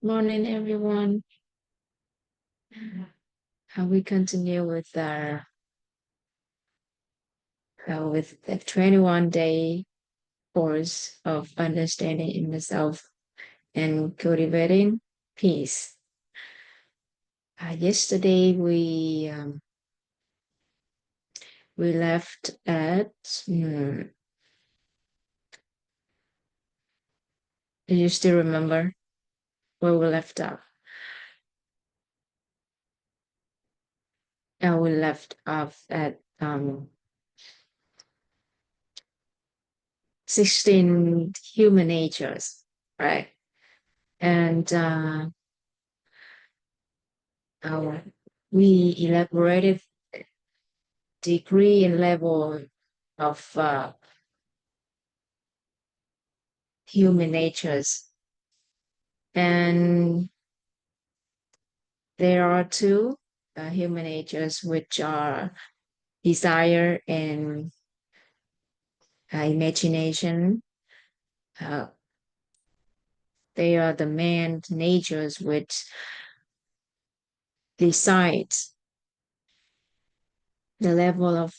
Morning, everyone. We continue with the 21-day course of understanding in the self and cultivating peace. Yesterday we left at do you still remember where we left off? We left off at 16 human natures, right? And uh, we elaborated degree and level of human natures. And there are two human natures, which are desire and imagination. Uh, they are the man natures which decide the level of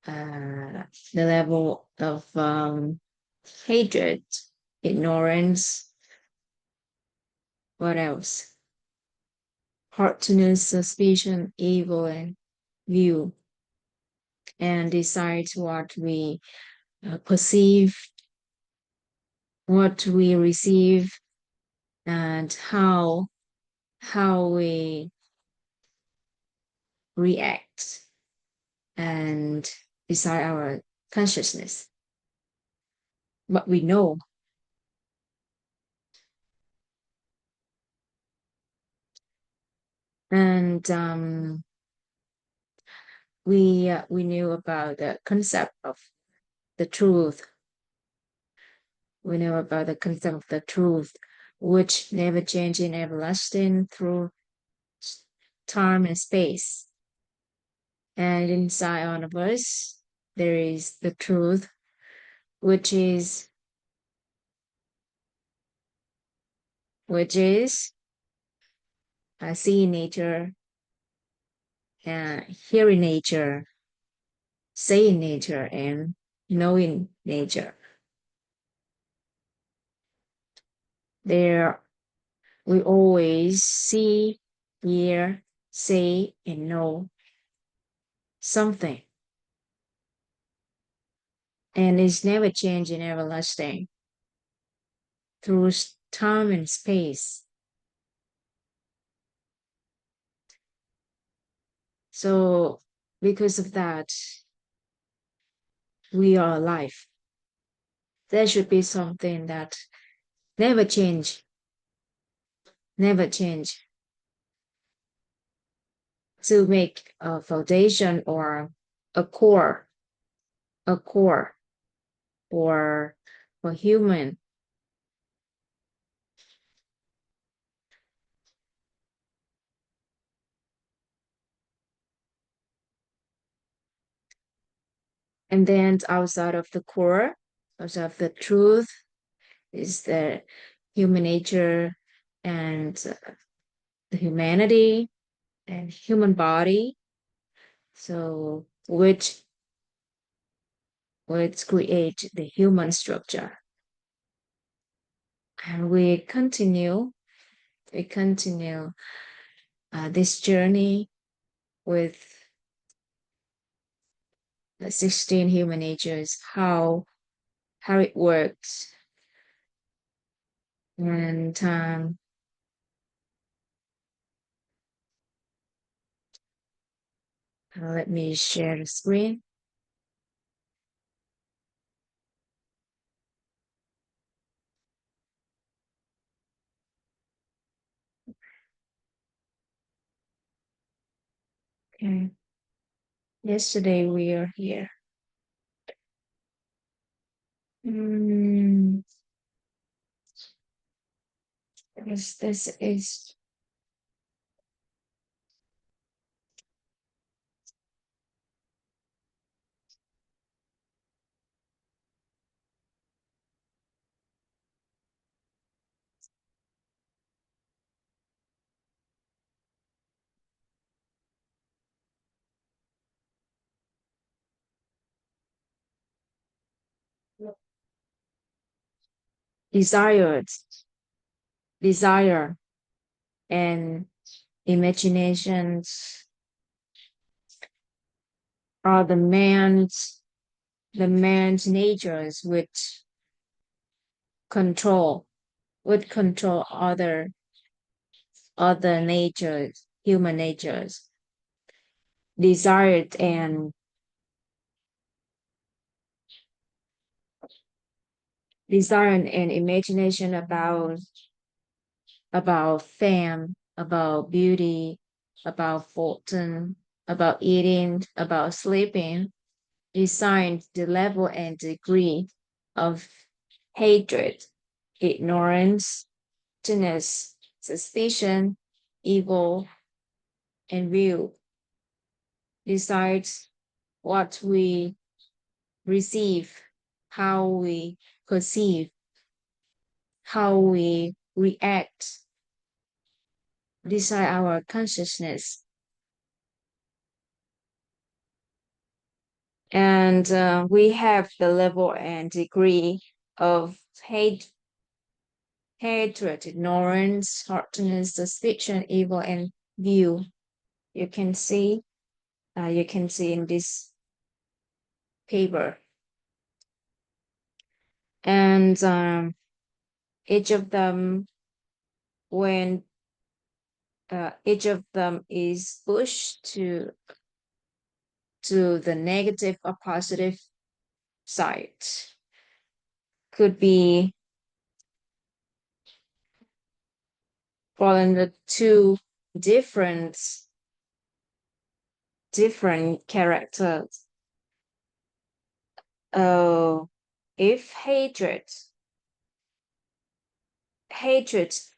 uh, the level of hatred, ignorance, what else? Hardness, suspicion, evil, and view, and decides what we perceive, what we receive, and how we react and decide our consciousness. What we know, and we knew about the concept of the truth. We know about the concept of the truth, which never changing, everlasting through time and space. And inside all of us, there is the truth, which is which is seeing nature, hearing nature, saying nature, and knowing nature. There, we always see, hear, say, and know something, and it's never changing, everlasting through time and space. So, because of that, we are alive. There should be something that never change, never change to make a foundation or a core, a core for human. And then outside of the core, outside of the truth, is the human nature and the humanity and human body. So which create the human structure. And we continue this journey with the 16 human natures, how it works. And let me share the screen. Okay. Yesterday we are here. Mm, this is desired, desire, and imaginations are the man's natures which control control other natures, human natures, desired and desire and imagination about fame, about beauty, about fortune, about eating, about sleeping, designed the level and degree of hatred, ignorance, bitterness, suspicion, evil, and view, decides what we receive, how we perceive, how we react, decide our consciousness. And we have the level and degree of hatred, ignorance, hardness, suspicion, evil, and view. You can see, in this paper, and each of them, when each of them is pushed to the negative or positive side, could be fallen into two different characters. Uh, if hatred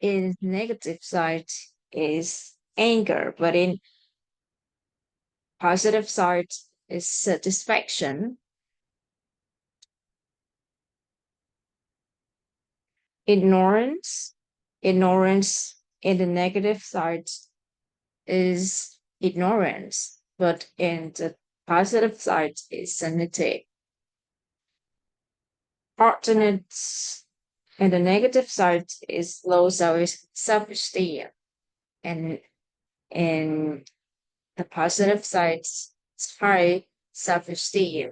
in negative side is anger, but in positive side is satisfaction. Ignorance, ignorance in the negative side is ignorance, but in the positive side is sanity. Alternate in the negative side is low self-esteem, and in the positive side is high self-esteem.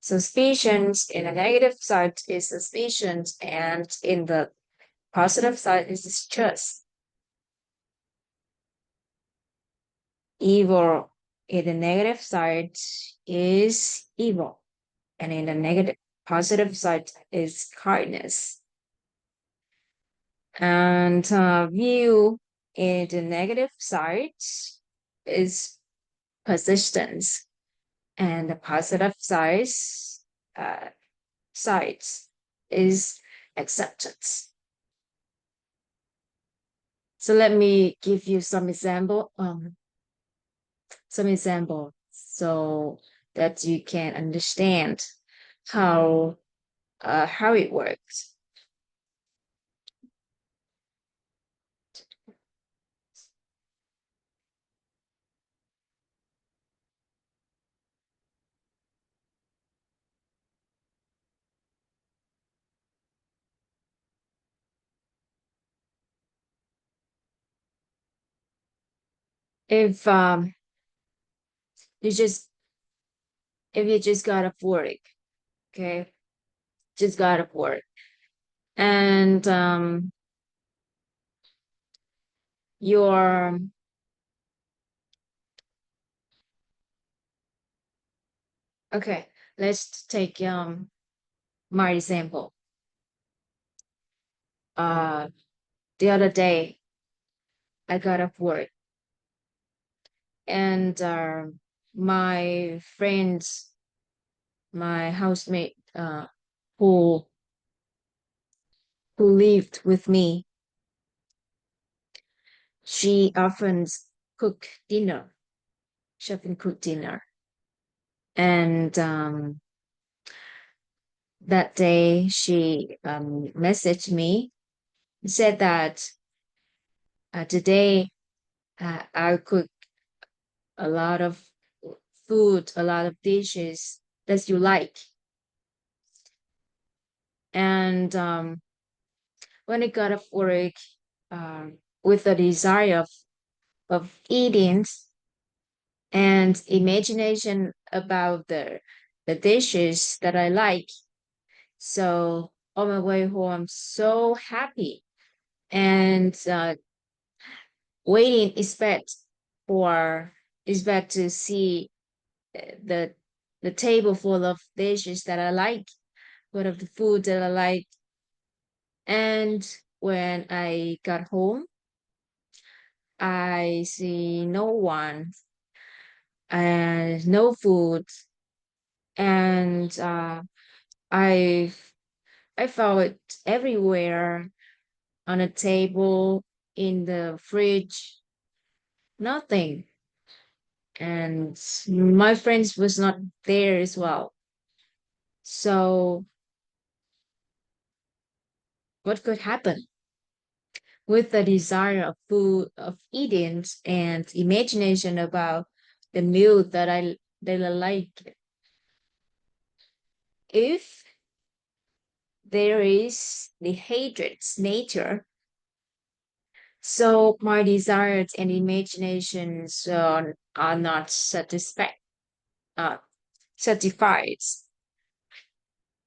Suspicions in the negative side is suspicions, and in the positive side is distrust. Evil in the negative side is evil, and in the negative positive side is kindness. And view in the negative side is persistence, and the positive uh, side is acceptance. So let me give you some example, so that you can understand how it works. If you just if you just got off work, okay, just got off work, and you're okay. Let's take my example. Uh, the other day I got off work, and my friends, my housemate, who lived with me, she often cook dinner. She often cook dinner, and that day she messaged me, said that today I cook a lot of food, a lot of dishes that you like. And when I got off work, with the desire of eating and imagination about the dishes that I like. So on my way home, I'm so happy and waiting for expect to see the the table full of dishes that I like, full of the food that I like. And when I got home, I see no one and no food, and I I found it everywhere on a table, in the fridge, nothing. And my friends was not there as well. So what could happen with the desire of food, of eating, and imagination about the meal that I like? If there is the hatred's nature, so my desires and imaginations are not uh, satisfied.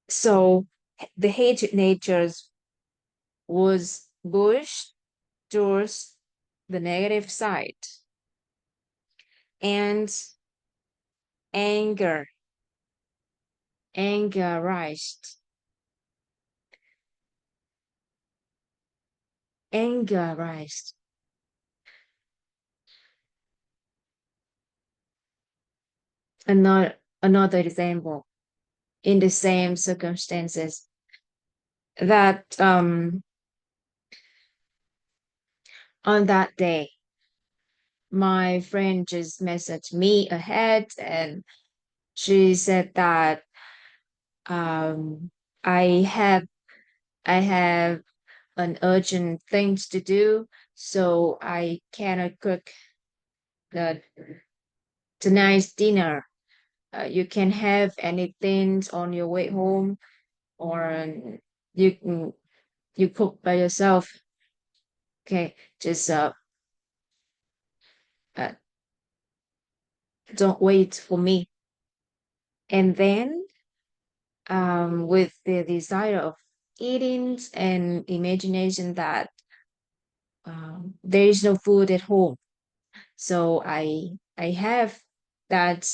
So the hatred natures was pushed towards the negative side, and anger, anger rised, anger rised. Another example in the same circumstances that on that day my friend just messaged me ahead, and she said that um, I have I have an urgent things to do, so I cannot cook the tonight's dinner. You can have anything on your way home, or you can you cook by yourself. Okay, just uh, don't wait for me. And then with the desire of eating and imagination that there is no food at home, so I have that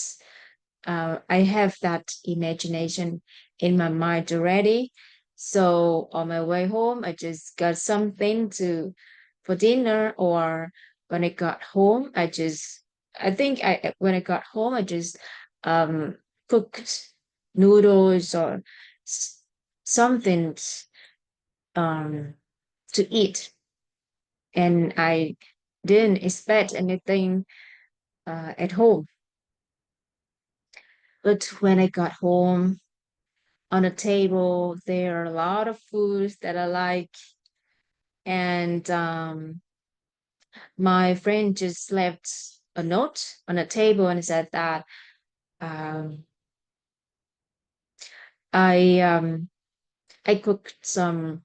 I have that imagination in my mind already. So on my way home, I just got something to for dinner, or when I got home, I think when I got home, I just um cooked noodles or s- something um to eat, and I didn't expect anything at home. But when I got home, on a table, there are a lot of foods that I like, and my friend just left a note on a table and said that um, I I cooked some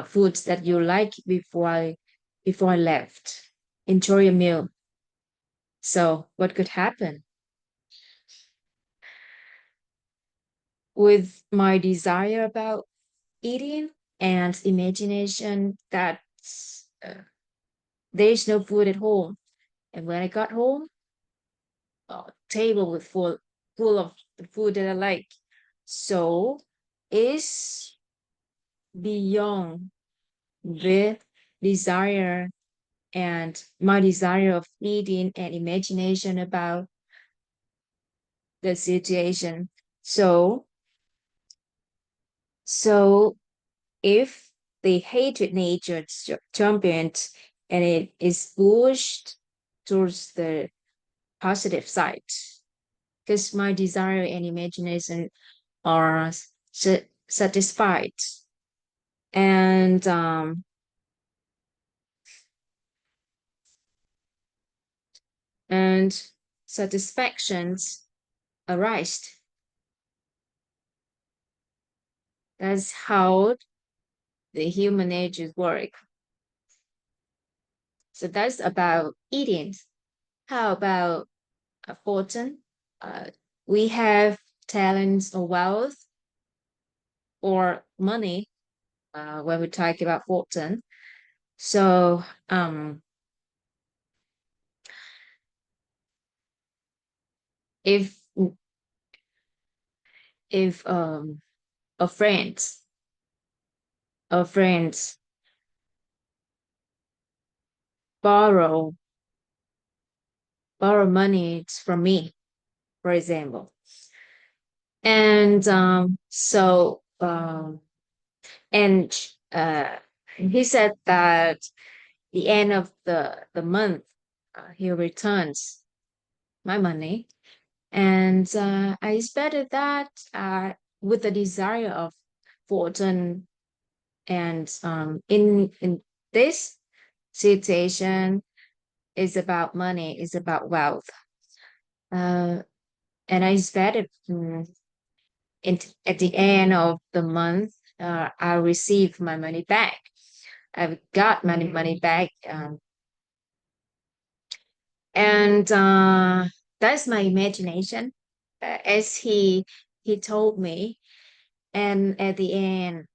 foods that you like before I left. Enjoy your meal. So what could happen with my desire about eating and imagination that uh, there is no food at home, and when I got home, table with full of the food that I like. So is beyond the desire and my desire of eating and imagination about the situation. So so if the hatred nature champions and it is pushed towards the positive side, because my desire and imagination are satisfied, and and satisfactions arise. That's how the human nature work. So that's about eating. How about fortune? Uh, we have talents or wealth or money when we talk about fortune. So if if a friend a friend borrow borrow money from me, for example, and and he said that the end of the month he returns my money, and I expected that with the desire of fortune, and in this situation is about money, is about wealth, uh, and I expected at the end of the month I'll receive my money back. I've got my money back, and that's my imagination, as he told me. And at the end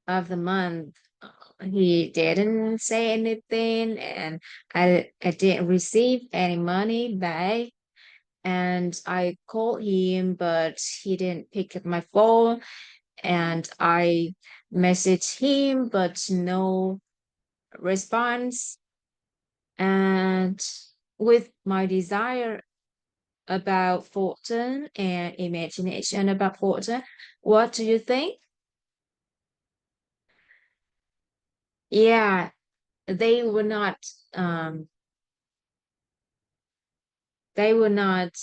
of the month, he didn't say anything, and I didn't receive any money back. And I called him, but he didn't pick up my phone. And I messaged him, but no response. And with my desire about fortune and imagination about fortune, what do you think? Yeah, they were not um they were not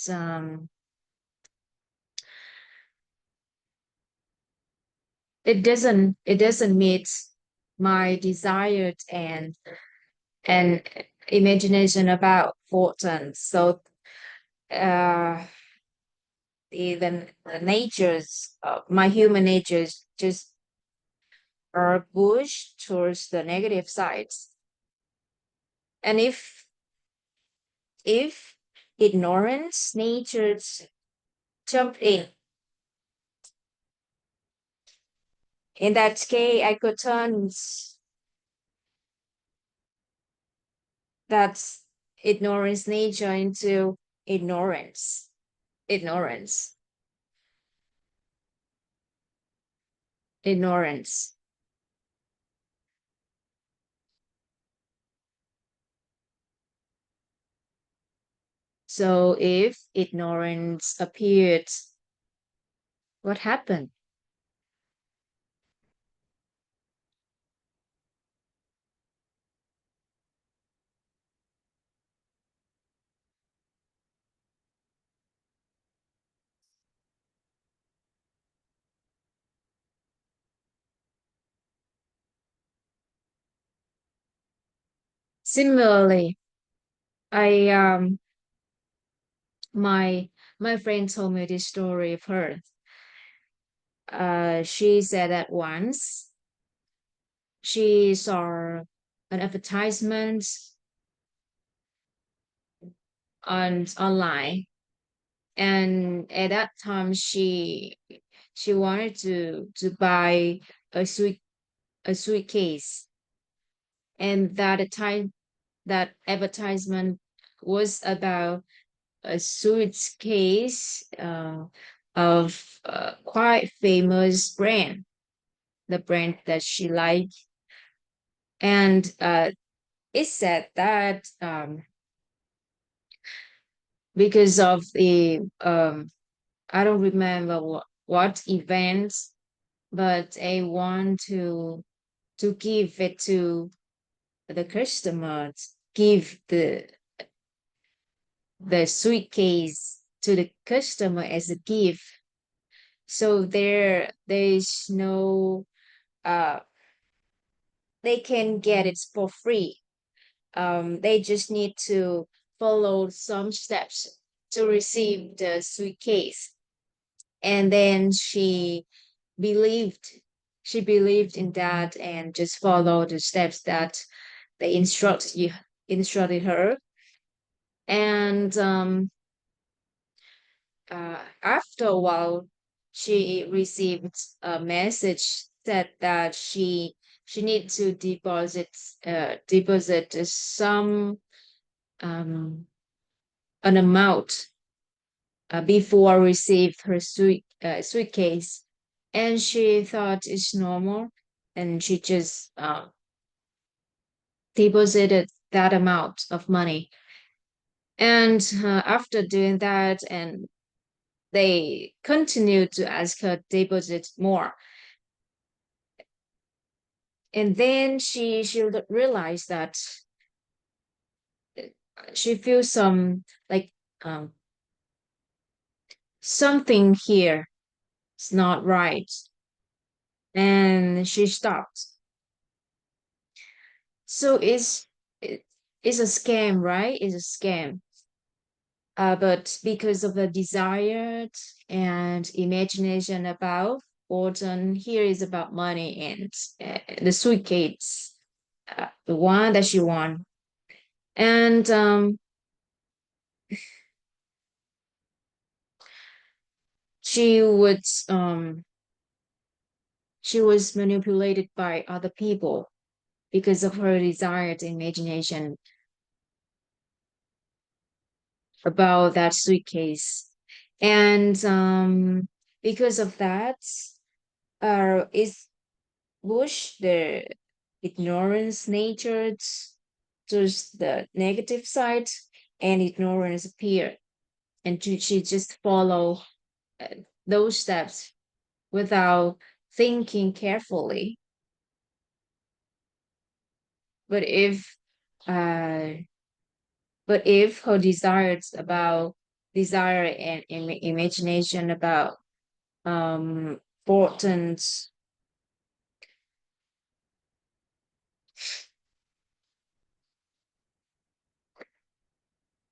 it doesn't meet my desired and imagination about fortune. So uh the natures my human natures just are pushed towards the negative sides. And if ignorance natures jump in that case I could turn that ignorance nature into ignorance ignorance. So if ignorance appeared, what happened? Similarly, I my my friend told me this story of her. She said that once she saw an advertisement on online, and at that time she wanted to buy a suitcase, and that advertisement was about a suitcase of quite famous brand, the brand that she liked. And it said that because of the I don't remember what events, but I want to give it to the customers, give the suitcase to the customer as a gift. So there's no uh they can get it for free. They just need to follow some steps to receive the suitcase. And then she believed she believed in that and just followed the steps that they instructed her. And after a while, she received a message said that she needs to deposit some um, an amount before received her suitcase, and she thought it's normal, and she just deposited that amount of money. And after doing that, and they continued to ask her deposit more, and then she realized that she feels some like um, something here is not right, and she stopped. So it's a scam, right? It's a scam. But because of the desire and imagination about Orton, here is about money and the suitcase, the one that she won. And she would she was manipulated by other people because of her desired imagination about that suitcase. And because of that, is Bush the ignorance natured to the negative side, and ignorance appeared, and she just follow uh, those steps without thinking carefully. But uh, if her desire and imagination about importance,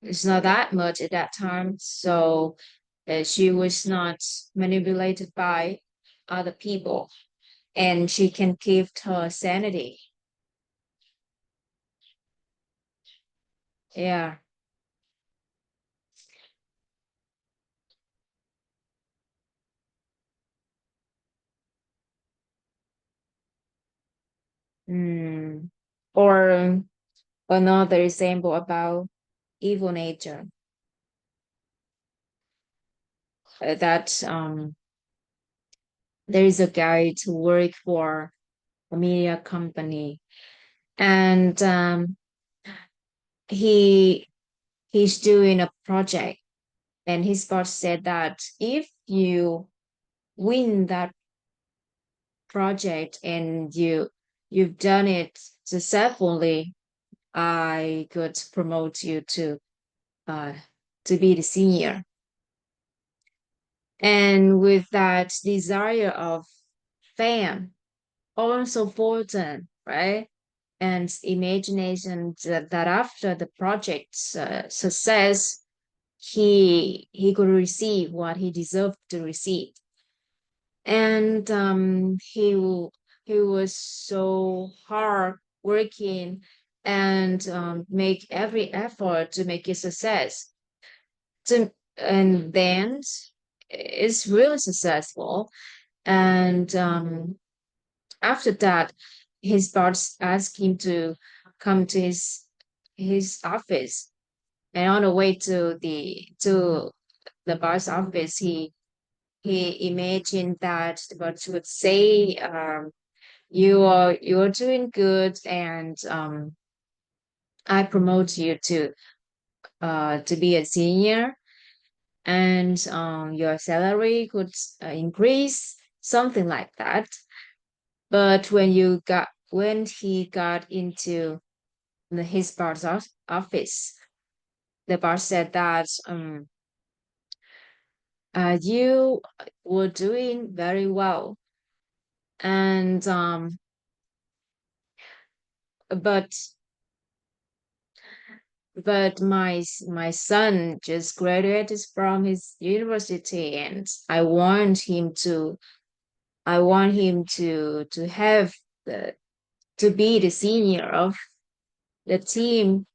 it's not that much at that time, so she was not manipulated by other people, and she can keep her sanity. Yeah. Mm. Or another example about evil nature, that there is a guy to work for a media company, and he he's doing a project, and his boss said that if you win that project and you've done it successfully, I could promote you uh to be the senior. And with that desire of fame, also fortune, right? And imagination that after the project's success, he could receive what he deserved to receive. And he was so hard working and make every effort to make it success. And then it's really successful. And after that, his boss asked him to come to his office. And on the way to the boss office, he imagined that the boss would say, you're doing good, and I promote you to be a senior, and your salary could increase, something like that. But when he got into his boss office, the boss said that you were doing very well, and but my son just graduated from his university, and I want him I want him to have the to be the senior of the team.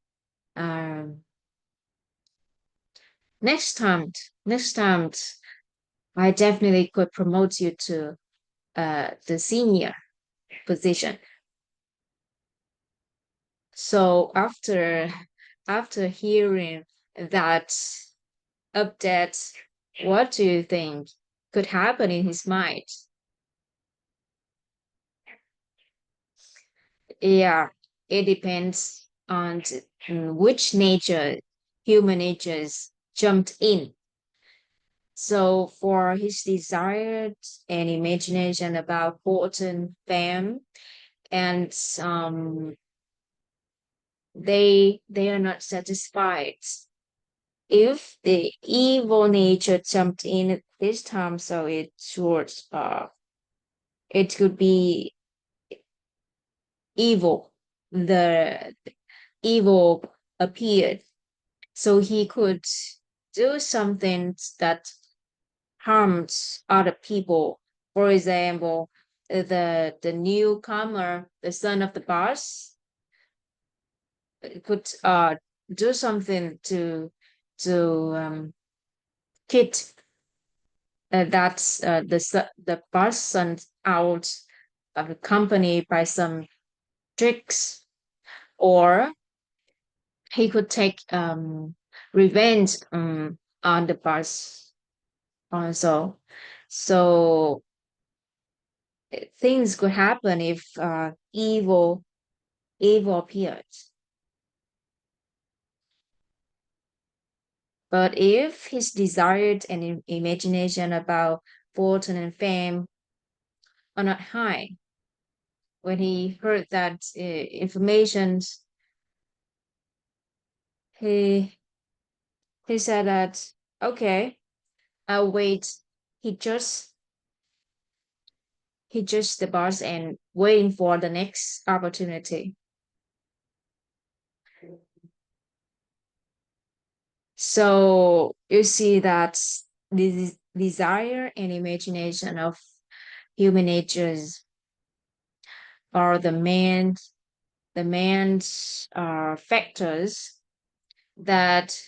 Um, next time, next time, I definitely could promote you to the senior position. So after hearing that update, what do you think could happen in his mind? Yeah, it depends on which nature human natures jumped in. So for his desire and imagination about fortune, fame, and they are not satisfied. If the evil nature jumped in at this time, so it could be evil. The evil appeared, so he could do something that harms other people. For example, the newcomer, the son of the boss, could do something to kid that's the boss son out of the company by some tricks, or he could take revenge on the boss also. So things could happen if evil appeared. But if his desire and imagination about fortune and fame are not high, when he heard that information, he he said that okay, I'll wait. He just he just the boss and waiting for the next opportunity. So you see that this desire and imagination of human natures are the main factors that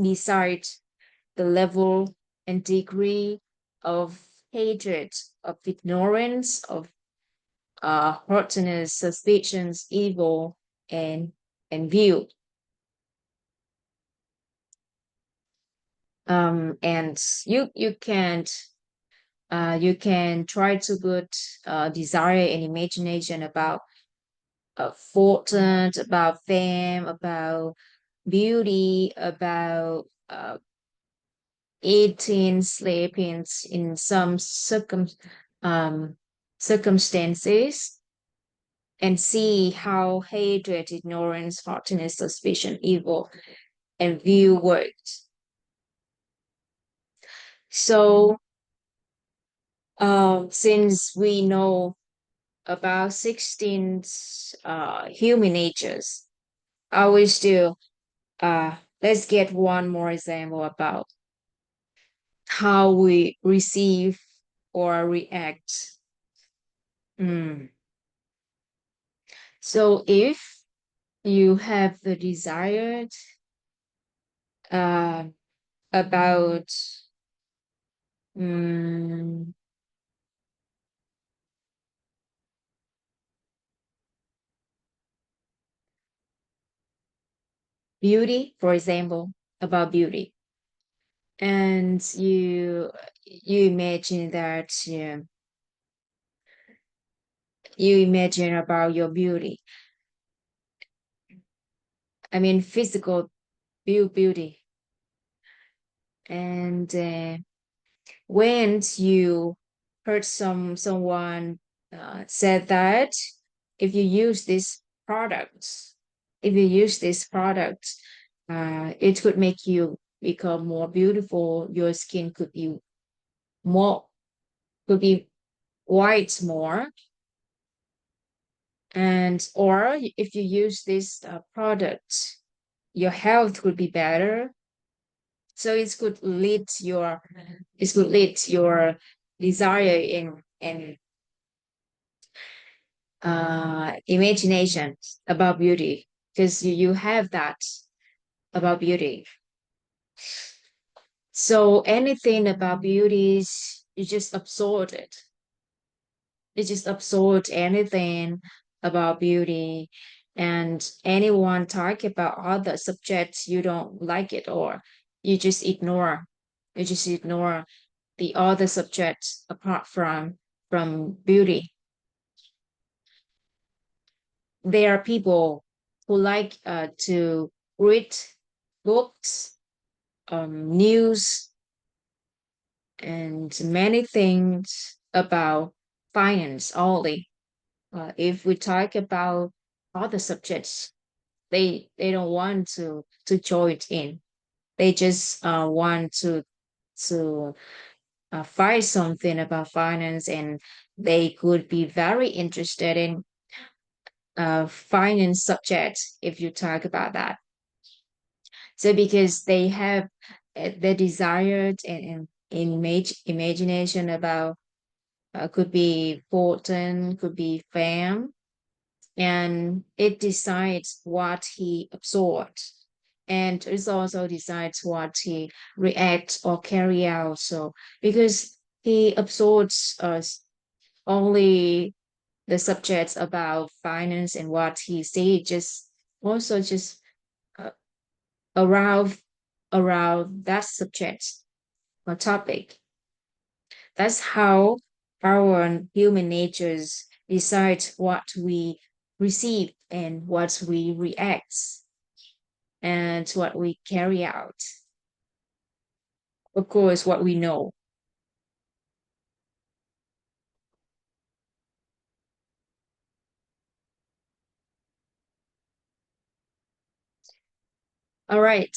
decide the level and degree of hatred, of ignorance, of haughtiness, suspicions, evil, and view. And you can try to put desire and imagination about fortune, about fame, about beauty, about eating, sleeping in some um, circumstances, and see how hatred, ignorance, haughtiness, suspicion, evil, and view works. So, since we know about 16 human natures, I will still let's get one more example about how we receive or react. Mm. So if you have the desired uh, about mm, beauty, for example, about beauty, and you imagine that you imagine about your beauty. I mean, physical beauty, and when you heard someone said that if you use this product, if you use this product, it could make you become more beautiful. Your skin more could be white more, and or if you use this product, your health could be better. So it could lead your desire in and imagination about beauty, because you have that about beauty. So anything about beauties, you just absorb it. You just absorb anything about beauty. And anyone talk about other subjects, you don't like it, or you just ignore. You just ignore the other subjects apart from beauty. There are people who like to read books, news, and many things about finance only. If we talk about other subjects, they don't want to join in. They just want to find something about finance, and they could be very interested in finance subjects if you talk about that. So because they have the desired and imagination about could be fortune, could be fame, and it decides what he absorbs, and it also decides what he reacts or carry out. So because he absorbs only the subjects about finance, and what he see just also just uh, around that subject or topic. That's how our human natures decide what we receive and what we react and what we carry out. Of course, what we know. All right.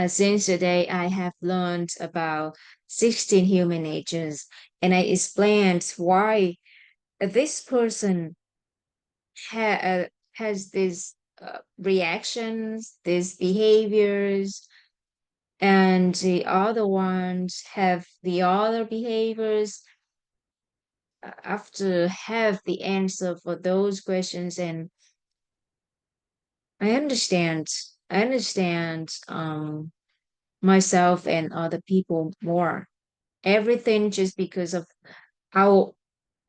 Since today I have learned about 16 human natures, and I explained why this person has these reactions, these behaviors, and the other ones have the other behaviors. After have the answer for those questions, and I understand, I understand myself and other people more. Everything just because of how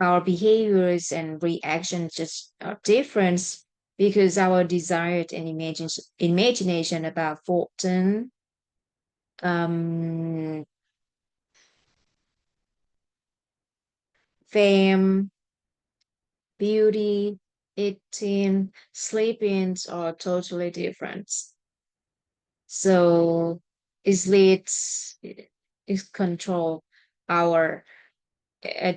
our behaviors and reactions just are different, because our desired and imagination about fortune, um, fame, beauty, eating, sleeping are totally different. So it leads, it control our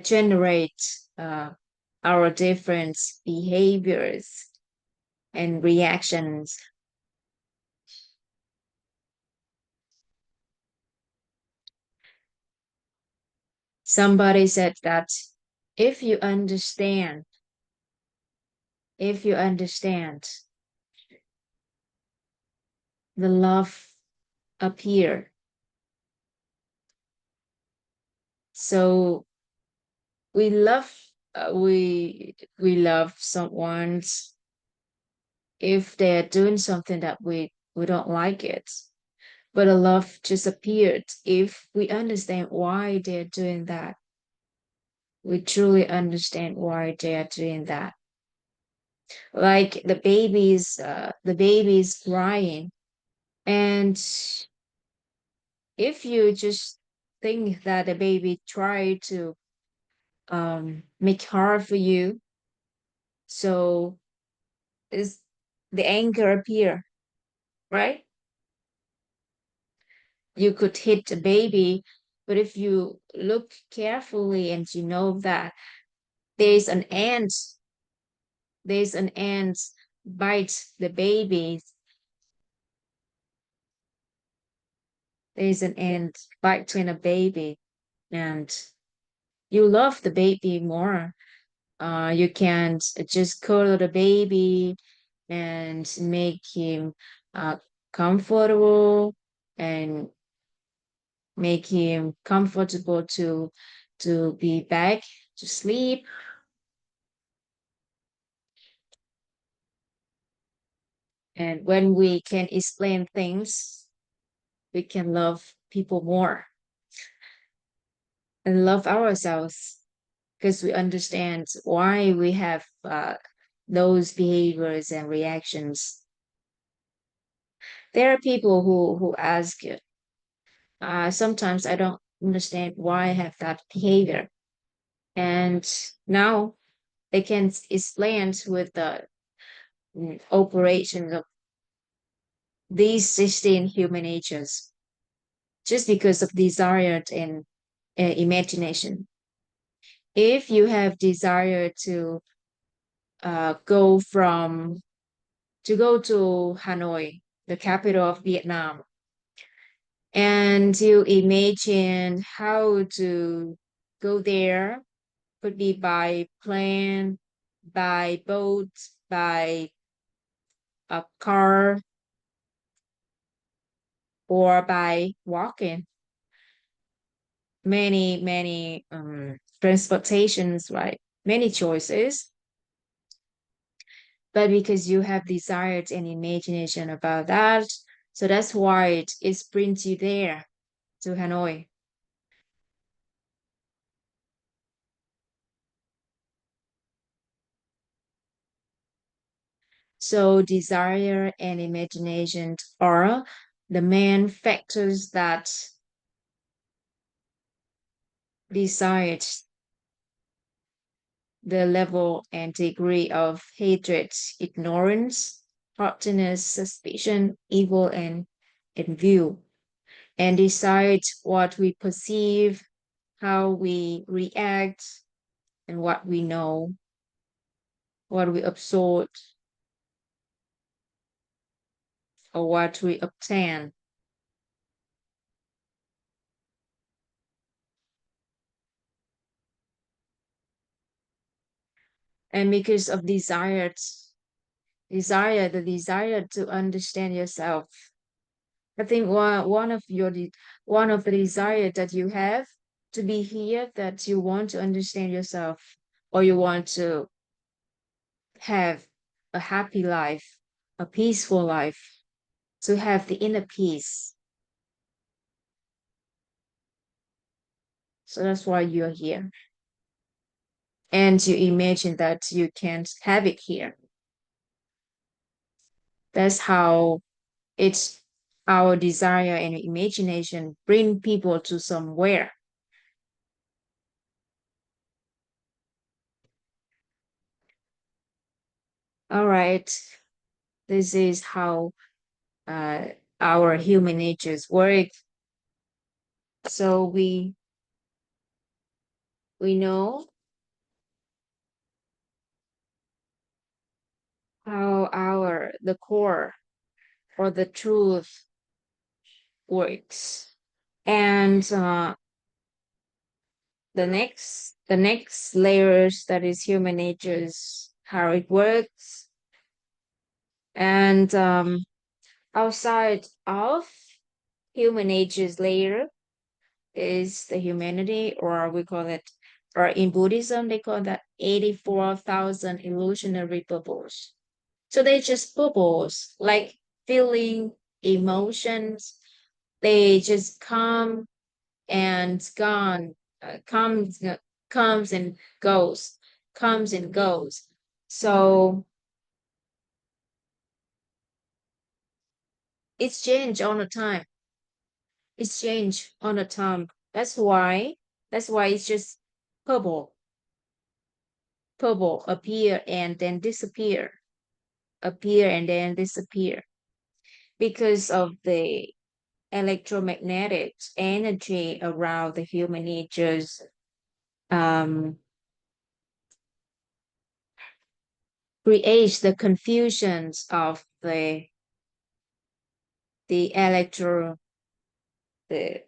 generate our different behaviors and reactions. Somebody said that if you understand, if you understand, the love appear. So we love, we love someone if they're doing something that we don't like it, but a love just appeared if we understand why they're doing that. We truly understand why they're doing that. Like the baby's crying, and if you just think that the baby tried to make hard for you, so is the anger appear, right? You could hit the baby, but if you look carefully and you know that there's an ant, there's an ant bites the baby, there's an ant biting a baby, and you love the baby more. You can just cuddle the baby and make him comfortable, and make him comfortable to be back. to sleep. And when we can explain things, we can love people more and love ourselves because we understand why we have those behaviors and reactions. There are people who ask, sometimes I don't understand why I have that behavior. And now they can explain with the operations of these 16 human natures just because of desire and imagination. If you have desire go from to go to Hanoi, the capital of Vietnam, and you imagine how to go there, could be by plane, by boat, by a car, or by walking. Many transportations, right? Many choices, but because you have desires and imagination about that, so that's why it brings you there to Hanoi. So desire and imagination are the main factors that decide the level and degree of hatred, ignorance, haughtiness, suspicion, evil, and view, and decide what we perceive, how we react, and what we know, what we absorb, or what we obtain. And because of the desire to understand yourself, I think one of the desire that you have to be here, that you want to understand yourself, or you want to have a happy life, a peaceful life, to have the inner peace. So that's why you're here. And you imagine that you can't have it here. That's how it's our desire and imagination bring people to somewhere. All right. This is how uh, our human natures work. So we know how our the core or the truth works. And the next layers, that is human natures, how it works. And outside of human natures layer is the humanity, or we call it, or in Buddhism they call that 84,000 illusionary bubbles. So they just bubbles, like feeling, emotions. They just come and gone, comes and goes, comes and goes. So it's change all the time. It's change all the time. That's why it's just bubble, bubble appear and then disappear, appear and then disappear because of the electromagnetic energy around the human natures, um, creates the confusions of the electro the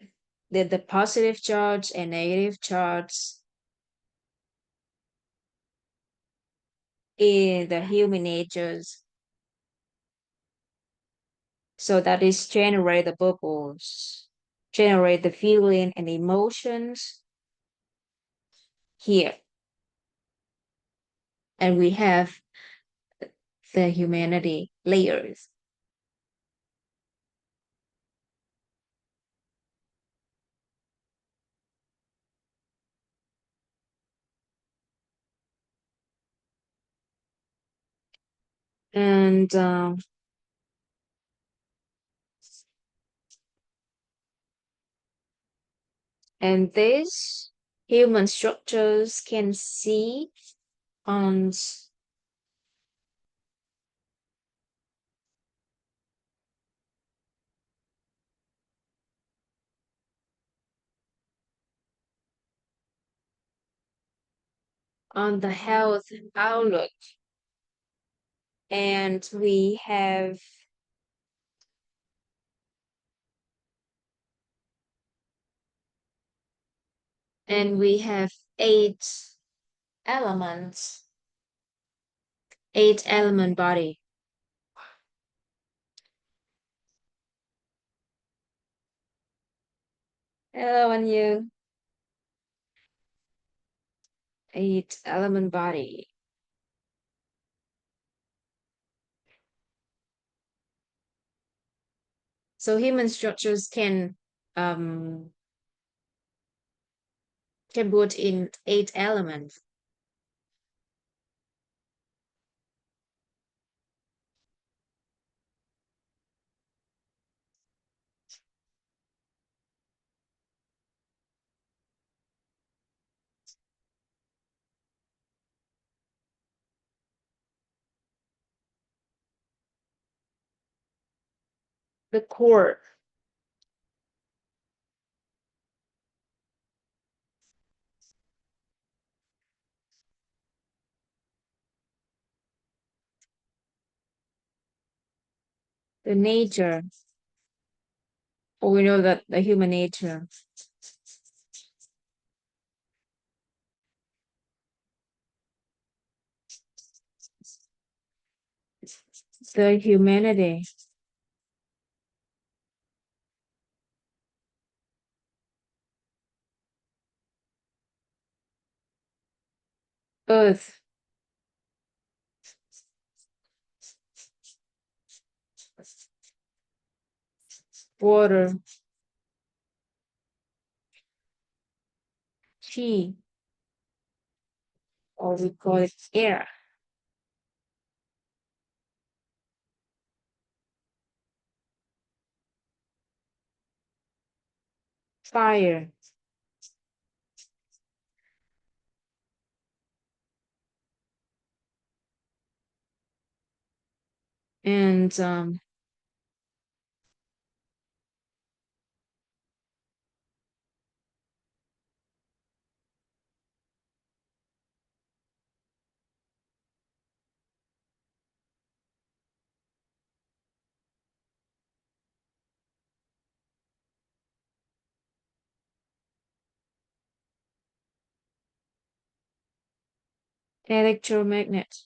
the positive charge and negative charge in the human natures. So that is generate the bubbles, generate the feeling and emotions here. and we have the humanity layers. And these human structures can see on the health outlook, and we have eight elements, eight element body. Hello, and you, eight element body. So human structures can put in eight elements. The core, the nature, or we know that the human nature, the humanity, earth, water, chi, or we call it air, fire, and electromagnet.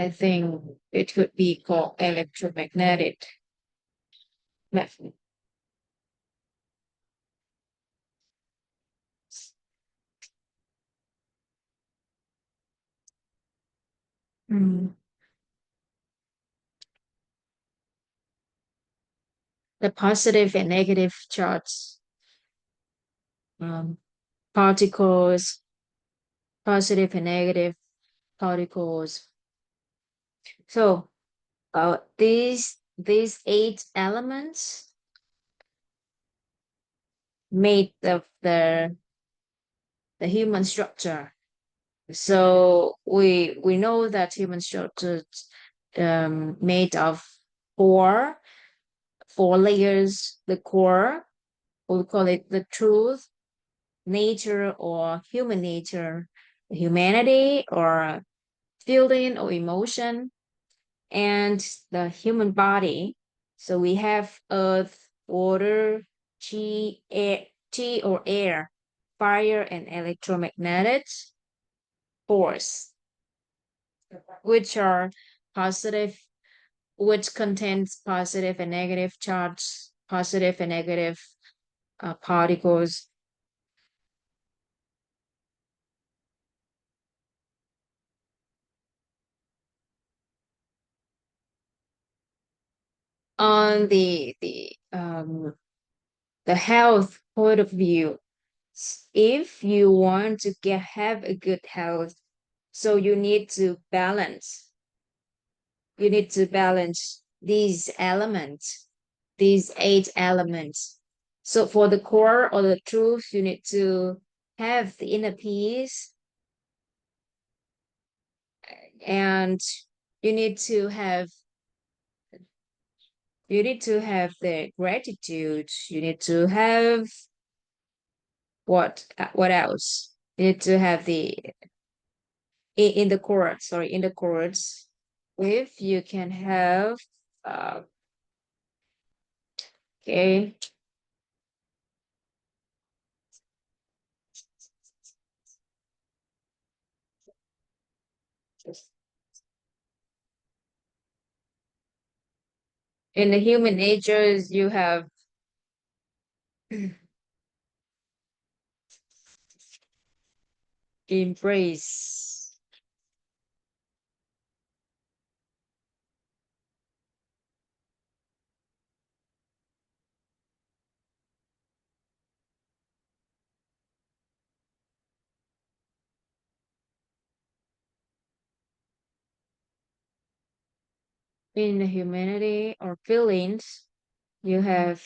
I think it could be called electromagnetic. Mm. The positive and negative charges, um, particles, positive and negative particles. So these eight elements made of the human structure. So we know that human structure made of four four layers. The core, we call it the truth, nature or human nature, humanity or feeling or emotion, and the human body. So we have earth, water, chi or air, fire, and electromagnetic force, which are positive, which contains positive and negative charge, positive and negative particles on the health point of view. If you want to have a good health, so you need to balance these elements, these eight elements. So for the core or the truth, you need to have the inner peace, and you need to have the gratitude. You need to have what else? You need to have the in the chords, sorry, in the chords. If you can have uh okay, in the human natures you have embrace. In the humanity or feelings, you have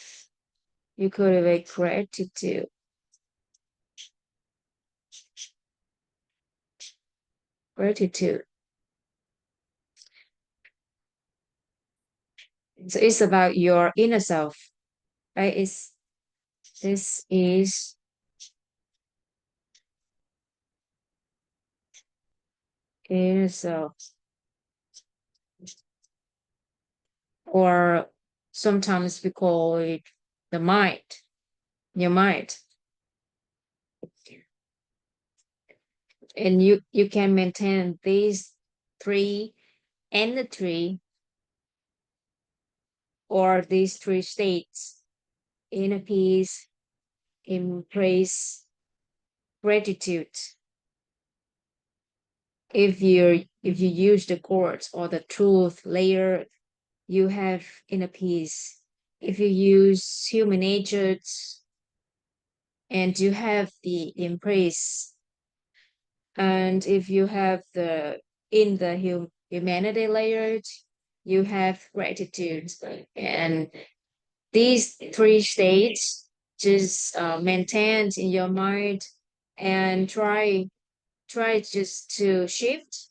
you cultivate gratitude. Gratitude. So it's about your inner self, right? It's this is inner self, or sometimes we call it the mind, your mind. And you can maintain these three and the three or these three states: inner peace, embrace, gratitude. If you use the chords or the truth layer, you have inner peace. If you use human nature and you have the embrace, and if you have the in the humanity layer, you have gratitude. And these three states just maintained in your mind, and try just to shift,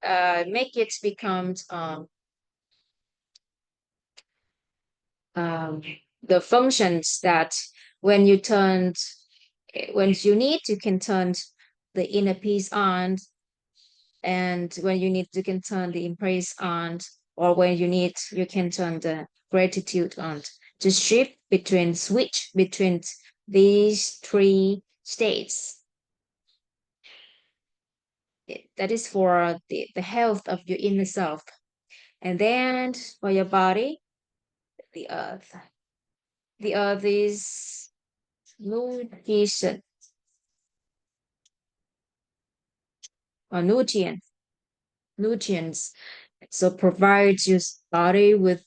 make it become um, the functions that when you turn when you need you can turn the inner peace on, and when you need you can turn the embrace on, or when you need you can turn the gratitude on. Just shift between switch between these three states. That is for the health of your inner self. And then for your body, the earth. The earth is nutrition or nutrients. So provides your body with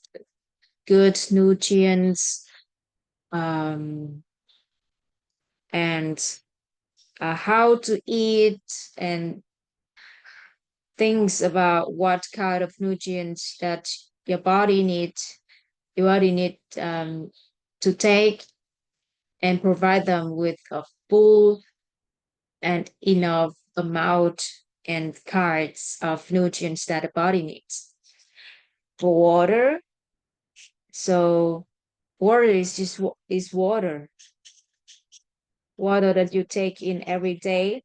good nutrients, um, and how to eat, and things about what kind of nutrients that your body needs, to take and provide them with a full and enough amount and kinds of nutrients that the body needs. For water, so water is just is water that you take in every day,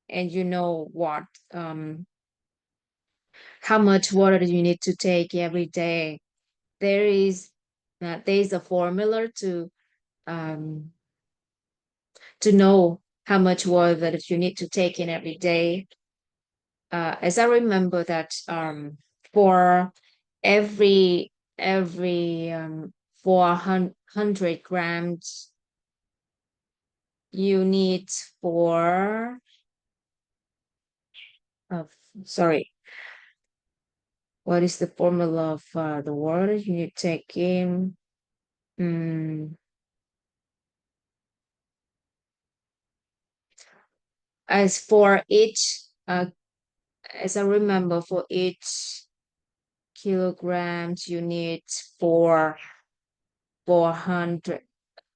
and you know what how much water do you need to take every day. There is there is a formula um, to know how much water that you need to take in every day. As I remember that for every 400 grams, you need for uh, sorry, what is the formula of the water you need to take in? Mm, as for each as I remember, for each kilograms, you need for 400.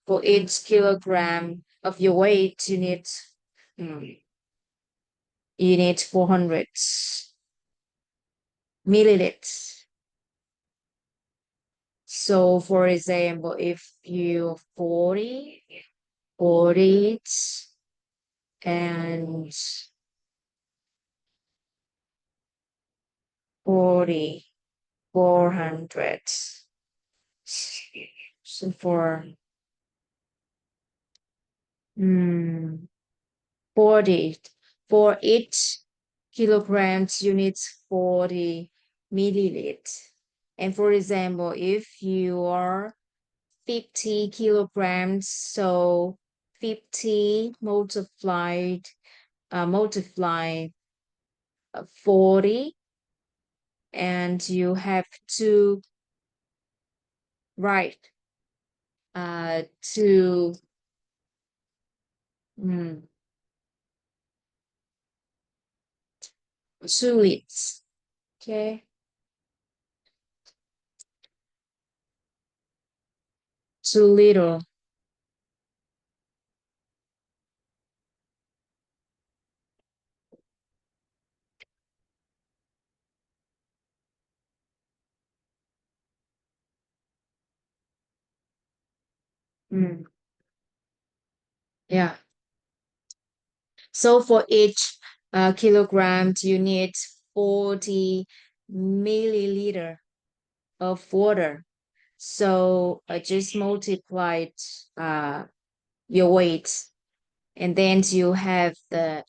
For each kilogram of your weight, mm, you need 400 milliliters. So, for example, if you 40 and 40, 400. So mm, 40, for each kilograms, you need 40 milliliters. And for example, if you are 50 kilograms, so 50 multiply 40, and you have to write to mm, 2 liters. Okay, 2 liter. Mm, yeah. So for each kilogram, you need 40 milliliter of water. So I just multiplied uh, your weight, and then you have the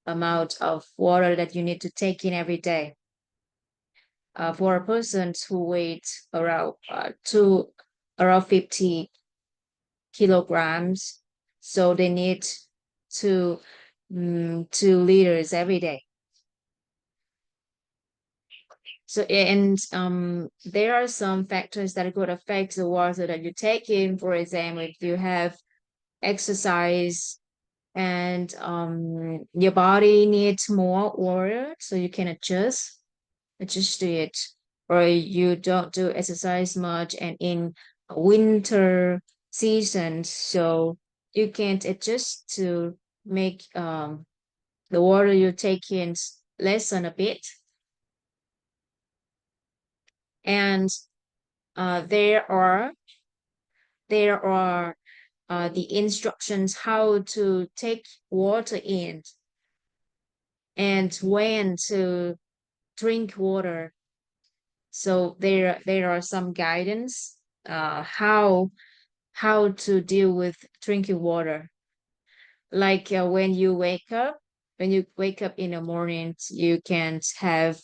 amount of water that you need to take in every day. For a person who weighs around 50 kilograms, so they need to 2 liters every day. So and there are some factors that could affect the water that you take in. For example, if you have exercise and your body needs more water, so you can adjust to it. Or you don't do exercise much and in winter season, so you can't adjust to make the water you take in lessen a bit. And there are the instructions how to take water in and when to drink water. So there are some guidance how to deal with drinking water. Like when you wake up in the morning, you can have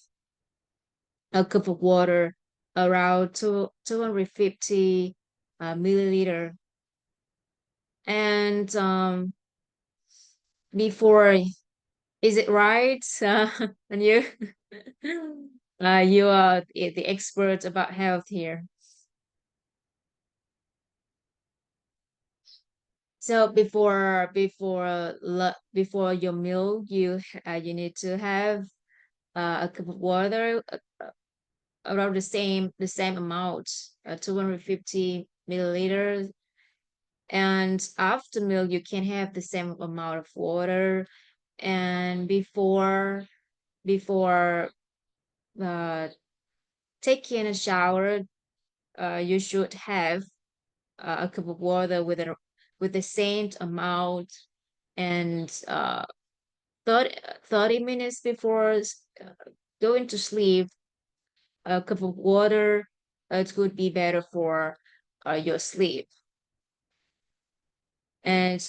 a cup of water around 250 milliliter. And before, is it right? And you you are the expert about health here. So before your meal, you need to have a cup of water, around the same amount, 250 milliliters. And after milk, you can have the same amount of water. And before uh, taking a shower, you should have a cup of water with the same amount. And 30 minutes before going to sleep, a cup of water, it would be better for your sleep. And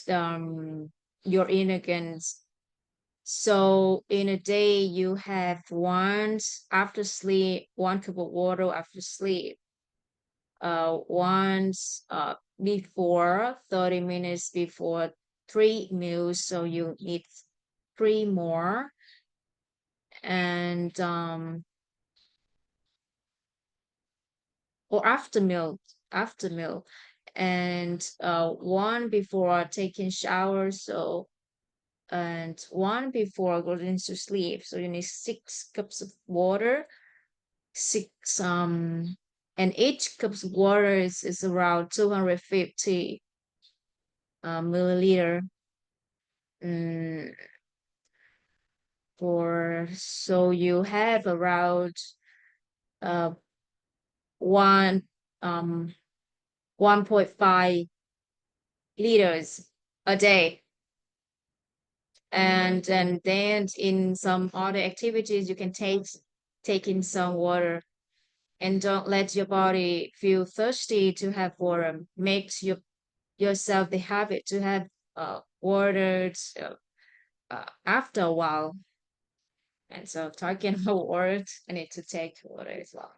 your inner organs. So in a day, you have once after sleep, one cup of water after sleep, once before 30 minutes before three meals. So you need three more. And or after meal, and one before taking shower. So and one before going to sleep. So you need 6 cups of water, six and each cup of water is around 250 milliliter. Mm, for so you have around uh one 1.5 liters a day. And then in some other activities you can take in some water, and don't let your body feel thirsty to have water. Makes yourself the habit to have water after a while. And so talking about water, I need to take water as well.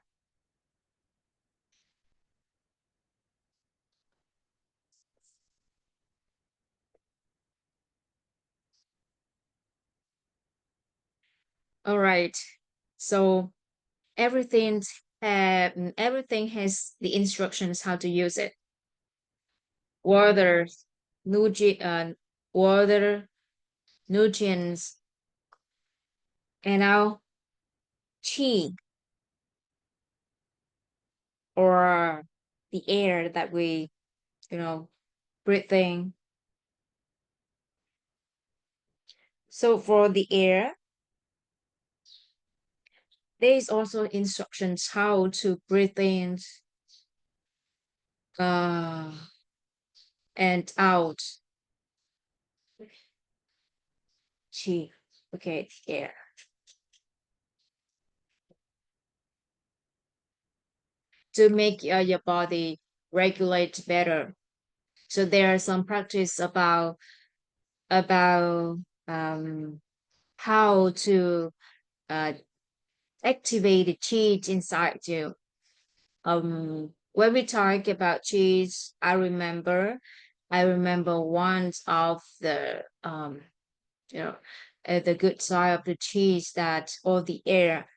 All right. So everything has the instructions how to use it. Water, water, nutrients, and now chi, or the air that we, you know, breathing. So for the air, there is also instructions how to breathe in uh, and out. Chi. Okay, the air. To make your body regulate better. So there are some practice about how to uh, activate the chi inside you. When we talk about cheese, I remember one of the you know the good side of the cheese, that all the air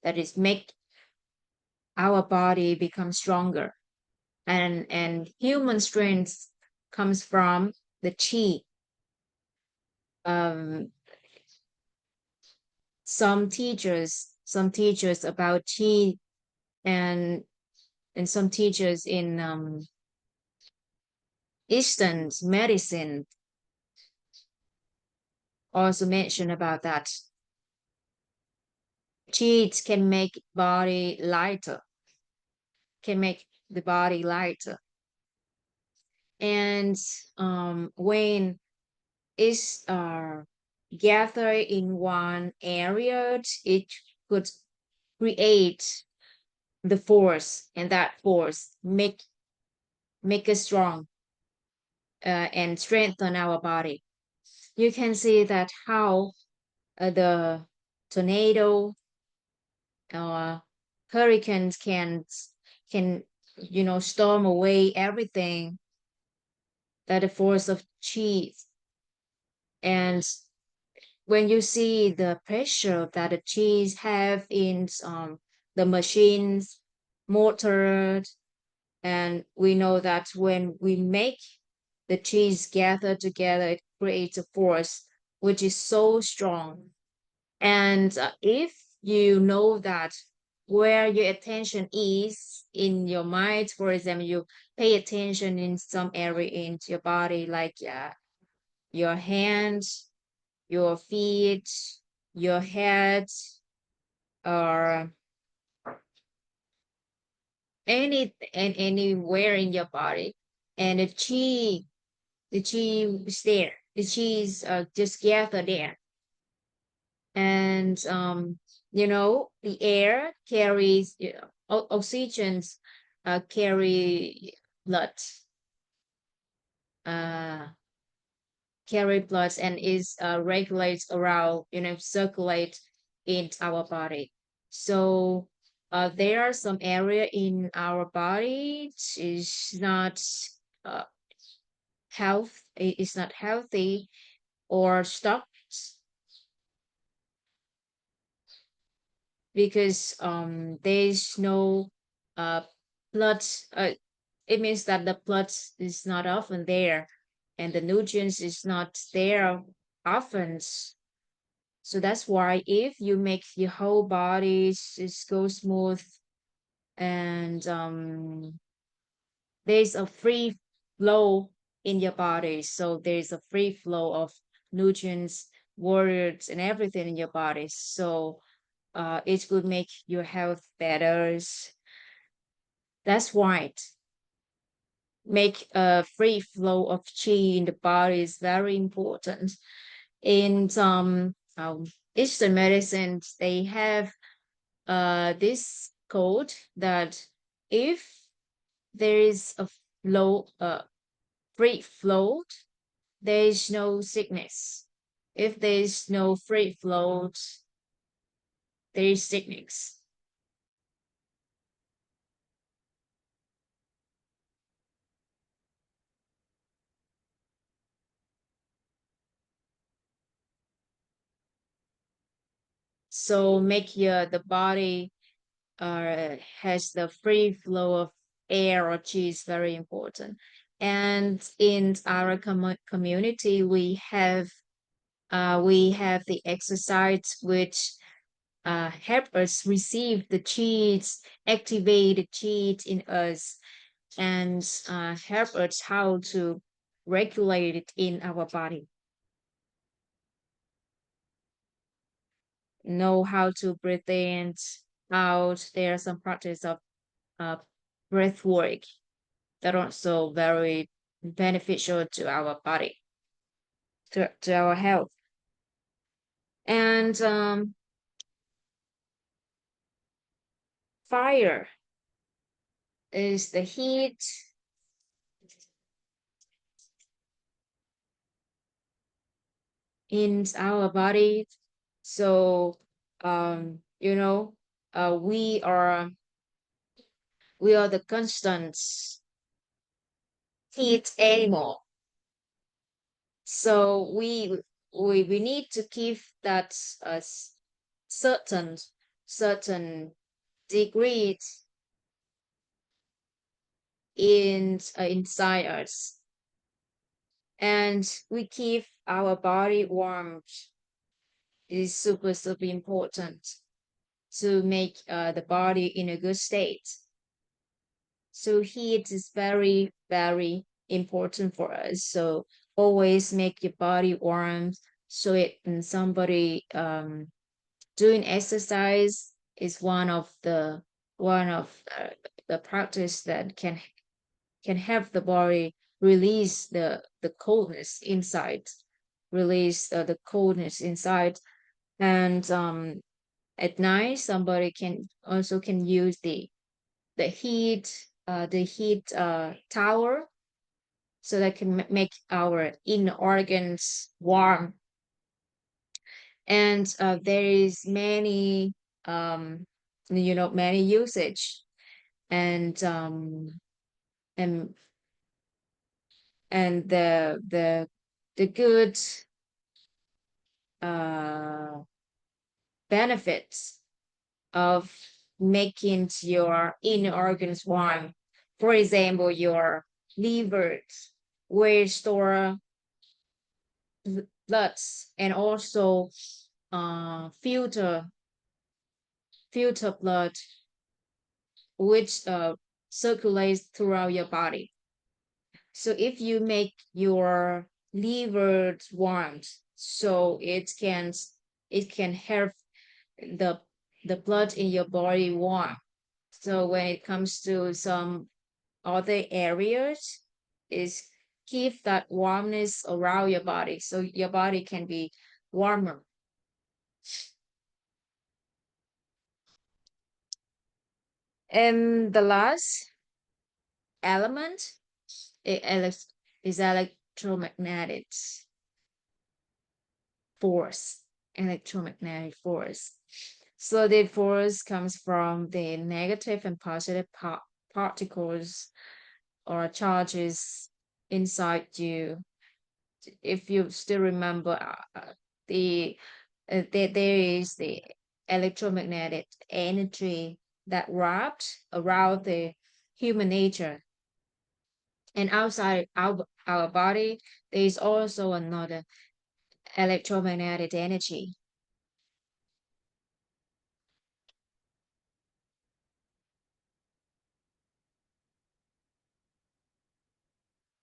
that is make our body become stronger. And human strength comes from the chi. um some teachers about chi, and some teachers in eastern medicine also mention about that. Chi can make body lighter, can make the body lighter. And when it's gathered in one area, it could create the force, and that force make us strong, and strengthen our body. You can see that how the tornado or hurricanes can storm away everything, that the force of chi. And when you see the pressure that the cheese have in the machines, motor, and we know that when we make the cheese gather together, it creates a force which is so strong. And if you know that where your attention is in your mind. For example, you pay attention in some area in your body, like your hands, your feet, your head, or anywhere in your body, and the chi is there. The chi is just gathered there, and the air carries, oxygens carry blood, uh, carry blood, and is regulates around, circulate in our body. So there are some area in our body is not uh, is not healthy or stopped because there's no uh, blood. It means that the blood is not often there, and the nutrients is not there often. So that's why if you make your whole body just go smooth, and there's a free flow in your body, so there's a free flow of nutrients, words, and everything in your body. So it would make your health better. That's why make a free flow of chi in the body is very important. In some Eastern medicines, they have this code that if there is a flow, free flow, there is no sickness. If there is no free flow, there is sickness. So make your the body has the free flow of air or chi is very important. And in our community, we have the exercise which help us receive the chi, activate the chi in us, and help us how to regulate it in our body. Know how to breathe in, out. There are some practice of uh, breath work that are also very beneficial to our body, to our health. And fire is the heat in our body. So you know, uh, we are we are the constant heat animal. So we need to keep that certain certain degree inside us, and we keep our body warm. It is super super important to make the body in a good state. So heat is very very important for us. So always make your body warm. So it and somebody doing exercise is one of the practice that can help the body release the coldness inside, release the coldness inside. And at night somebody can also can use the heat tower, so that can make our inner organs warm. And there is um many usage, and and the good uh benefits of making your inner organs warm. For example, your liver will store blood, and also filter filter blood which circulates throughout your body. So if you make your liver warm, so it can help the the blood in your body warm. So when it comes to some other areas, is keep that warmness around your body, so your body can be warmer. And the last element is electromagnetic force. Electromagnetic force. So the force comes from the negative and positive particles or charges inside you. If you still remember, the there is the electromagnetic energy that wraps around the human nature, and outside our body there is also another electromagnetic energy.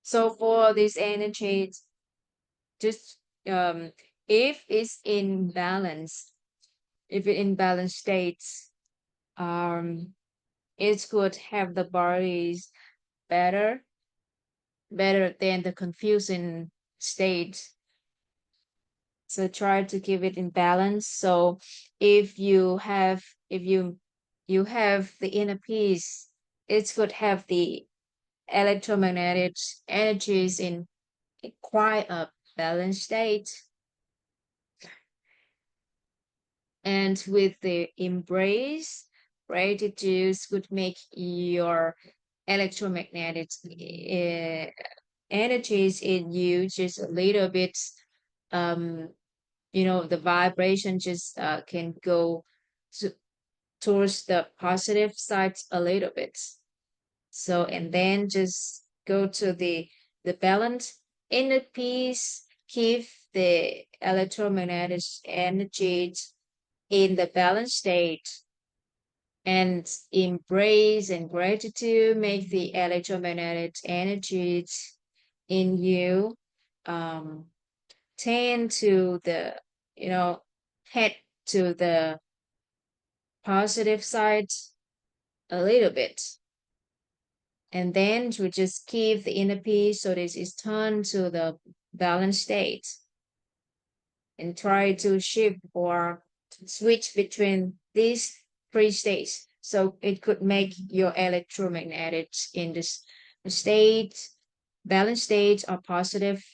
So for this energy, just if it's in balance, if it in balance states, um it could have the bodies better better than the confusing state. So try to keep it in balance. So if you have the inner peace, it could have the electromagnetic energies in quite a balanced state. And with the embrace, gratitude would make your electromagnetic energies in you just a little bit, um the vibration just can go to, towards the positive side a little bit. So and then just go to the balance inner peace, keep the electromagnetic energy in the balanced state, and embrace and gratitude make the electromagnetic energies in you um tend to the head to the positive side a little bit, and then to just keep the inner peace so this is turned to the balanced state, and try to shift or switch between these three states so it could make your electromagnetic in this state, balanced state, or positive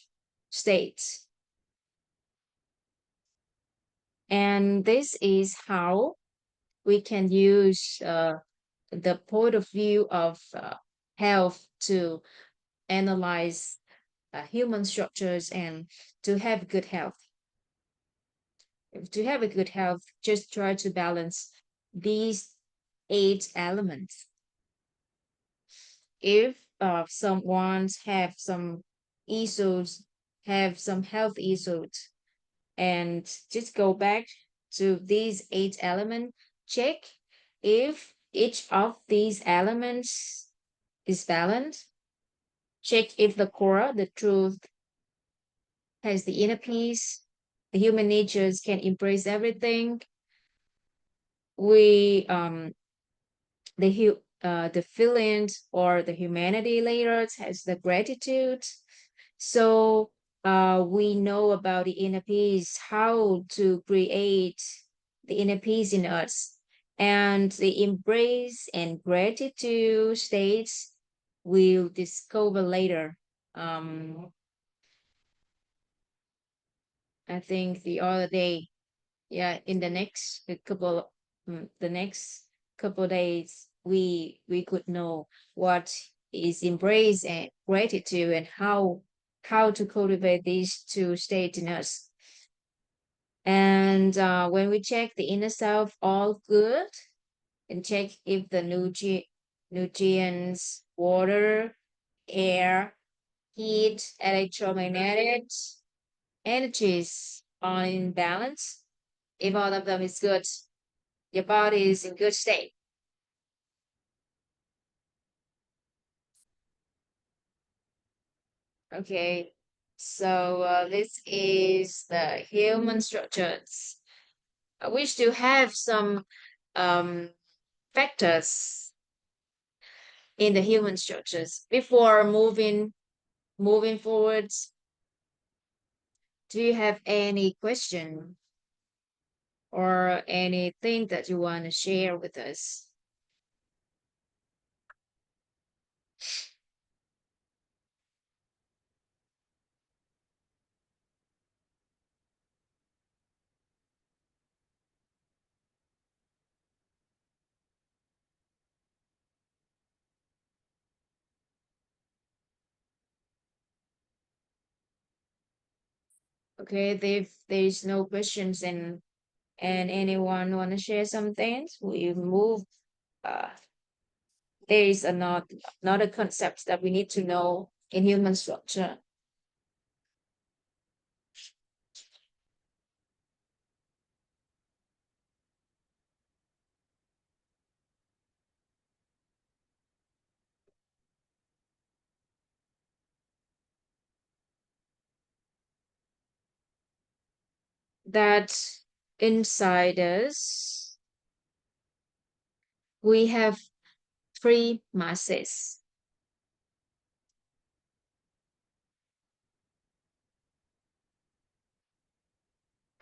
states. And this is how we can use the point of view of health to analyze human structures and to have good health. To have a good health, just try to balance these 8 elements. If someone have some issues, have some health issues, and just go back to these 8 elements, check if each of these elements is balanced. Check if the core, the truth, has the inner peace. The human natures can embrace everything. We the feelings or the humanity layers has the gratitude. So we know about the inner peace, how to create the inner peace in us, and the embrace and gratitude states we'll discover later. um I think the other day, yeah, in the next couple days, we could know what is embrace and gratitude, and how to cultivate these two states in us. And when we check the inner self, all good, and check if the nutrients, water, air, heat, electromagnetic energies are in balance. If all of them is good, Your body is in good state. Okay. So this is the human structures. We still have some um, factors in the human structures. Before moving forwards, do you have any question or anything that you want to share with us? Okay, if there's no questions and anyone want to share some things, we move. Uh, there is another concept that we need to know in human structure. That inside us we have three masses.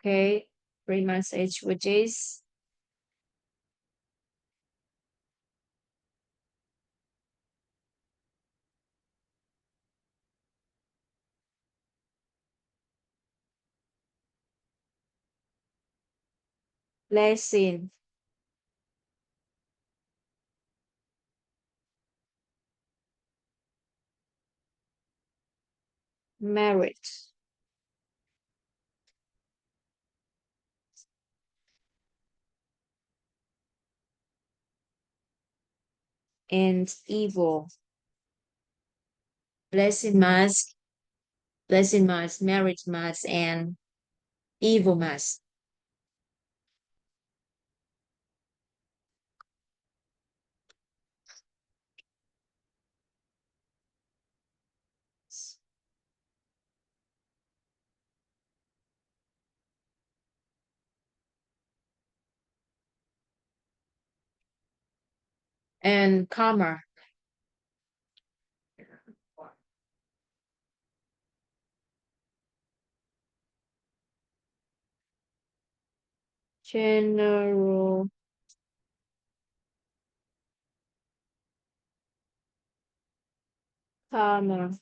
Okay, three masses, which is blessing, merit, and evil. Blessing mask, blessing mask, merit mask, and evil mask. And karma. General karma.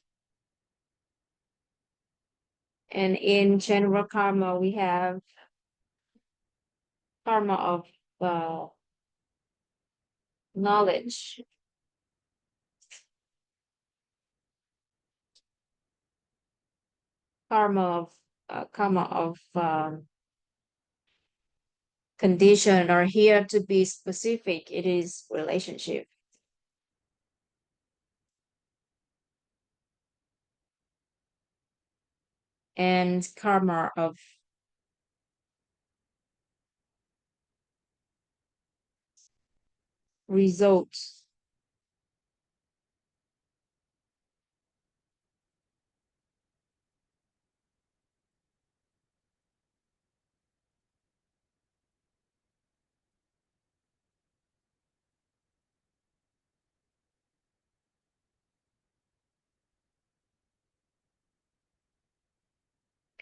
And in general karma, we have karma of uh, knowledge, karma of condition, or here to be specific, it is relationship. And karma of results.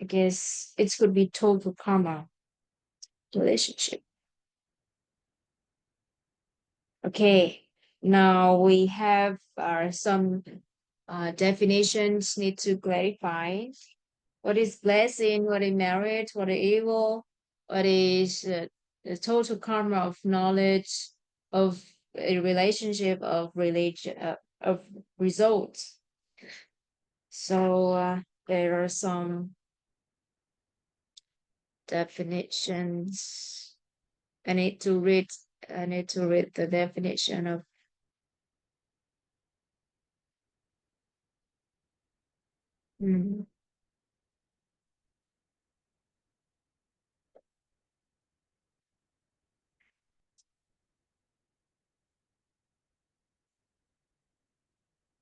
I guess it could be total karma relationship. Okay, now we have some definitions need to clarify. What is blessing? What is merit? What is evil? What is the total karma of knowledge, of a relationship, of religion, of results? So there are some definitions. I need to read. I need to read the definition of. Hmm.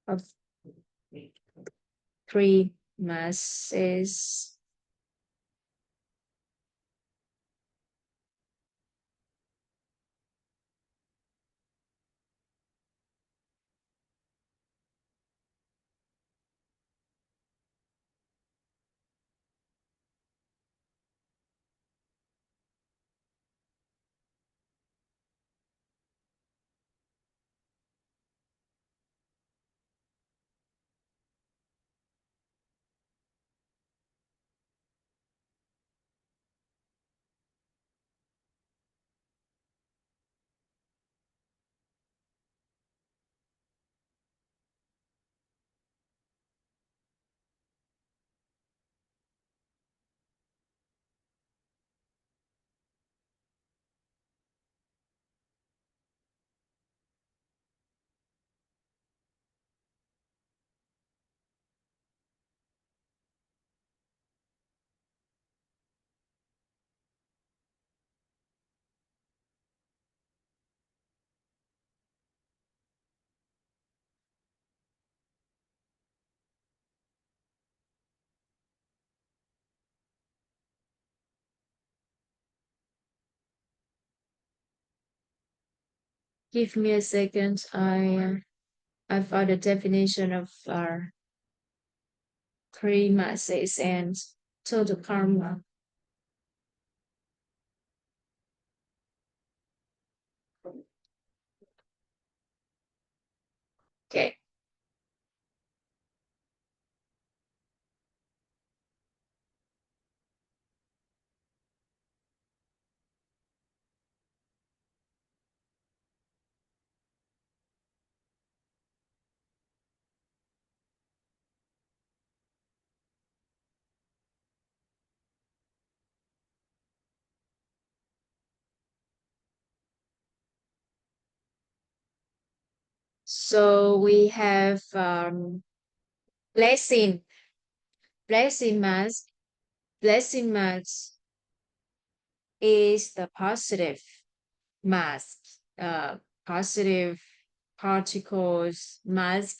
of three masses. Give me a second. I found a definition of three masses and total karma. Okay. So we have blessing, blessing mass. Blessing mass is the positive mass, positive particles mass,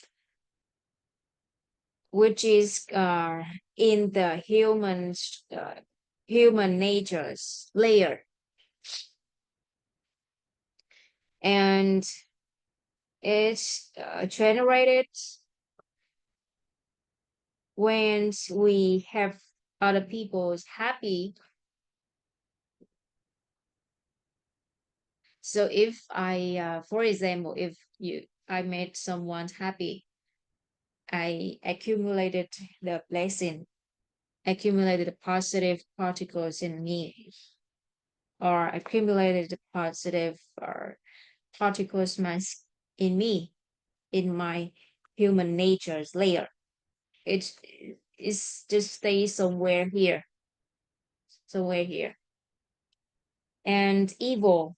which is in the human nature's layer, and it's generated when we have other people's happy. So if for example, if I made someone happy, I accumulated the blessing, accumulated the positive particles in me, or accumulated the positive particles mass in me, in my human nature's layer. It is just stays somewhere here. And evil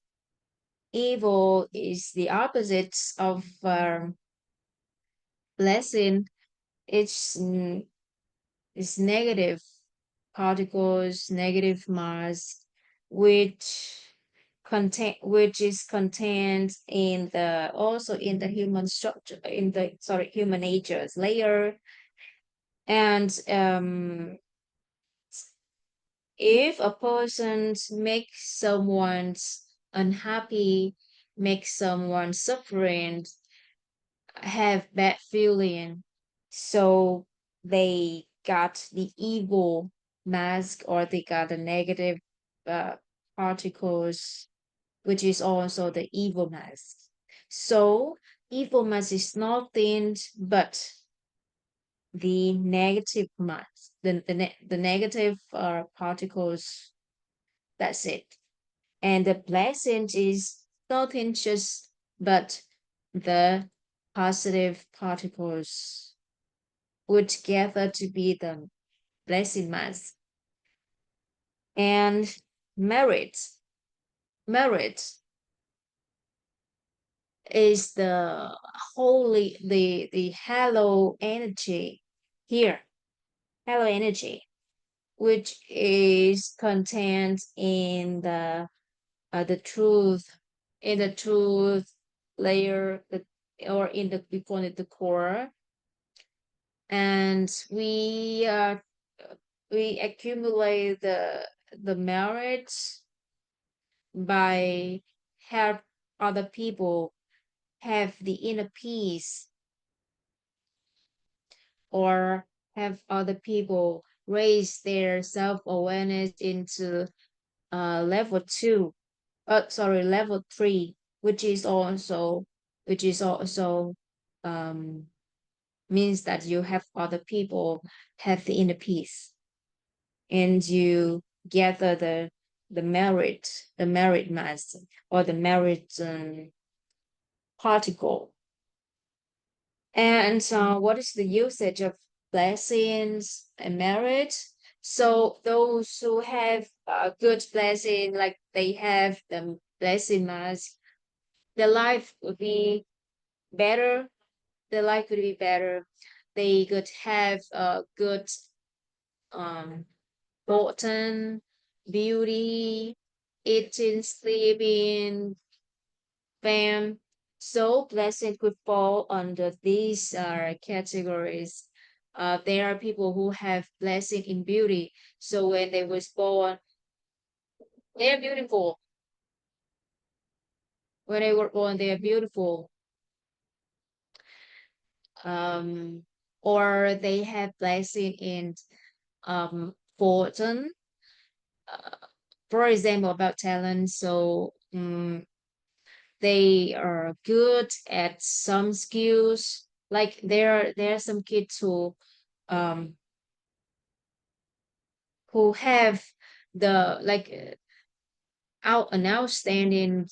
is the opposite of blessing. It's it's negative particles, negative mass, which which is contained in the also in the human structure, in the human nature's layer. And if a person makes someone unhappy, makes someone suffering, have bad feeling, so they got the evil mask, or they got the negative uh, particles, which is also the evil mask. So evil mask is nothing but the negative mass, the negative particles. That's it. And the blessing is nothing just but the positive particles, which gather to be the blessing mass. And merit, merit is the holy, the hello energy here, hello energy, which is contained in the truth, in the truth layer, or in the we call it the core, and we accumulate the merit by help other people have the inner peace, or have other people raise their self-awareness into level two, sorry, level three, which is also um means that you have other people have the inner peace, and you gather the merit mass, or the merit particle. And what is the usage of blessings and merit? So those who have a good blessing, like they have the blessing mass, their life would be better. Their life could be better. They could have a good um Bolton, beauty, eating, sleeping, fame. So blessing could fall under these categories. There are people who have blessing in beauty. So when they was born, they're beautiful. When they were born, they are beautiful. Um, or they have blessing in fortune. Uh, for example, about talent. So they are good at some skills. Like there are some kids um who have the like out an outstanding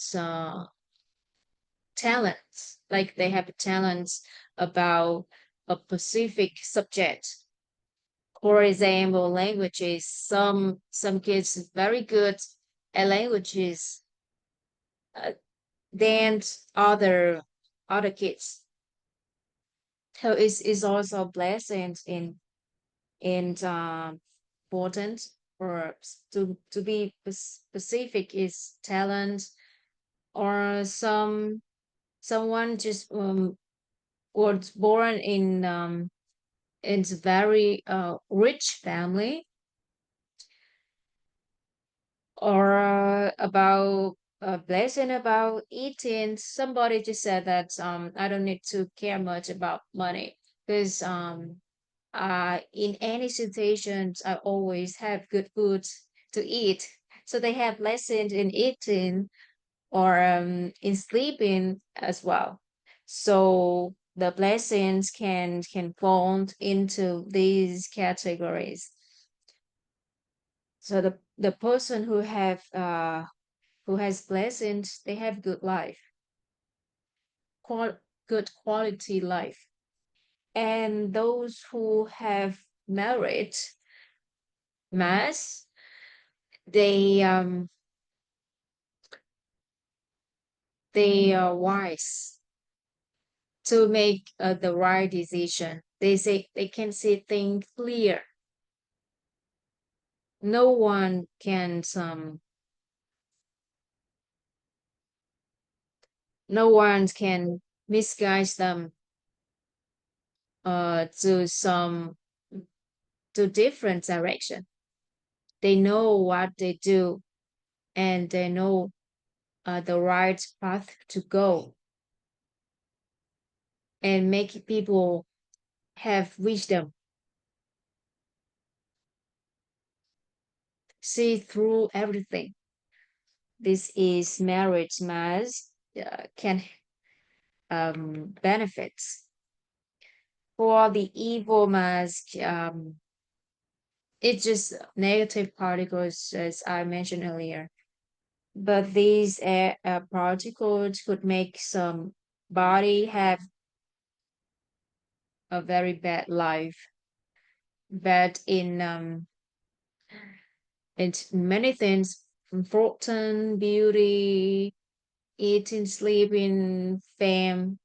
talents. Like they have talents about a specific subject. For example, languages. Some kids is very good at languages uh, than other kids. So it's also blessings in important, or to be specific is talent, or someone just was born in a very rich family, or about blessing about eating. Somebody just said that I don't need to care much about money, because in any situations I always have good food to eat. So they have lessons in eating, or in sleeping as well. So the blessings can fall into these categories. So the person who has blessings, they have good life, qual- good quality life. And those who have merit mass, they they are wise to make the right decision. They say they can see things clear. No one can no one can misguide them to some to different direction. They know what they do, and they know the right path to go, and make people have wisdom, see through everything. This is marriage mass can benefits. For the evil mask, it's just negative particles, as I mentioned earlier. But these particles could make some body have a very bad life. Bad in many things, from fortune, beauty, eating, sleeping, fame,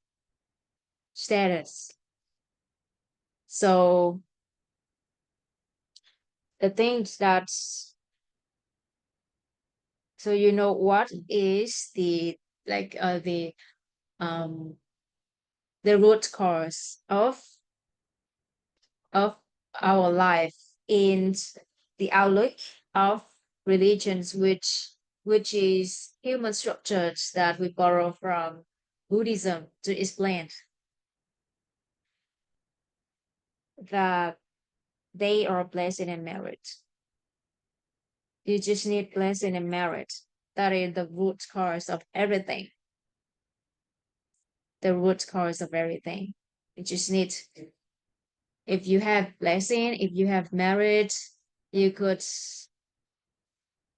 status. So the things that's so you know what is like um the root cause of of our life in the outlook of religions, which is human structures that we borrow from Buddhism to explain that they are blessing and merit. You just need blessing and merit. That is the root cause of everything. The root cause of everything. You just need, if you have blessing, if you have merit, you could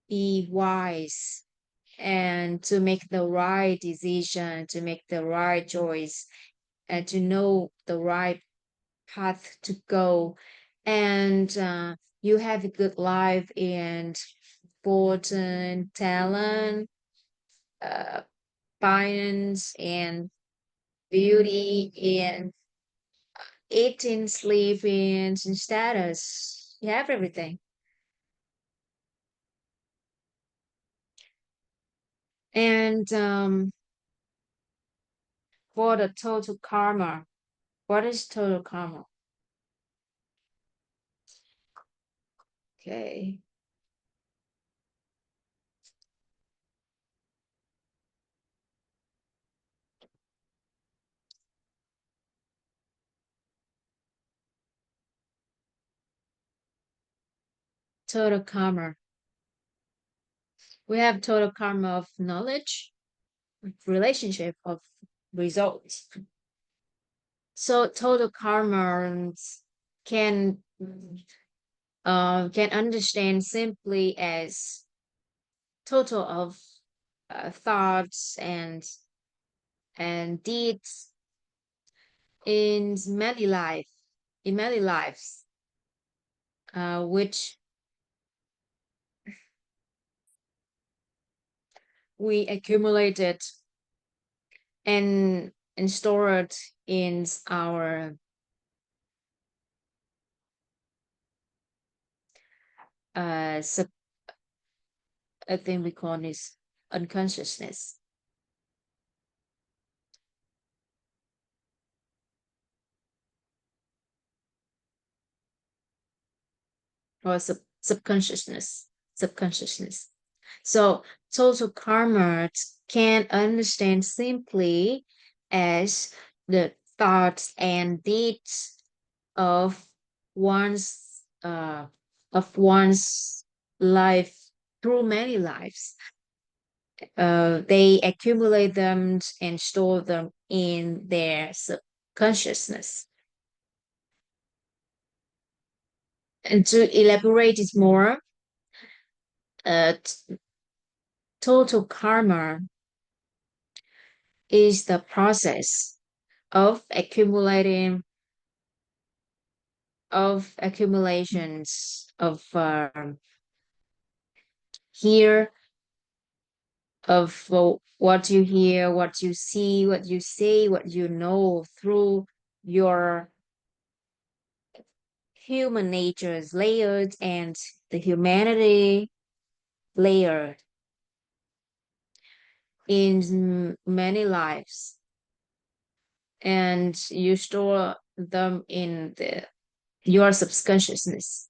be wise and to make the right decision, to make the right choice, and to know the right path to go. And you have a good life and fortune, talent, uh, finance, and beauty, and eating, sleeping, and status. You have everything. And for the total karma, what is total karma? Okay. Total karma. We have total karma of knowledge, relationship, of results. So total karma can can understand simply as total of thoughts and deeds in many life in many lives, which we accumulated and stored in our sub, I think we call this unconsciousness or subconsciousness. So total karma can understand simply as the thoughts and deeds of one's life through many lives. They accumulate them and store them in their subconsciousness. And to elaborate it more, total karma is the process of accumulations of here of what you hear, what you see, what you say, what you know through your human nature is layered and the humanity layered in many lives, and you store them in your subconsciousness.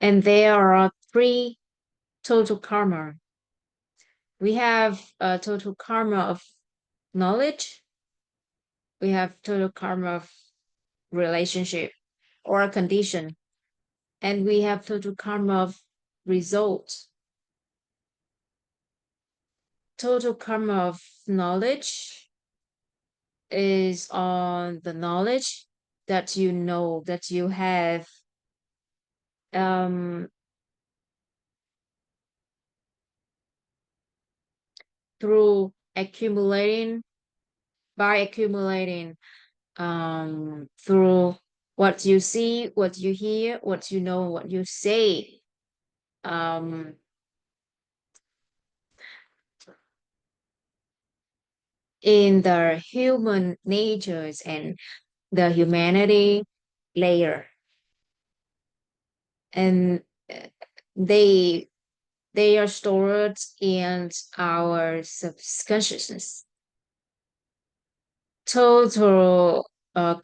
And there are three total karma. We have a total karma of knowledge, we have total karma of relationship or condition, and we have total karma of result. Total karma of knowledge is on the knowledge that you know, that you have um, through accumulating, by accumulating through what you see, what you hear, what you know, what you say, um, in the human natures and the humanity layer. And they they are stored in our subconsciousness. total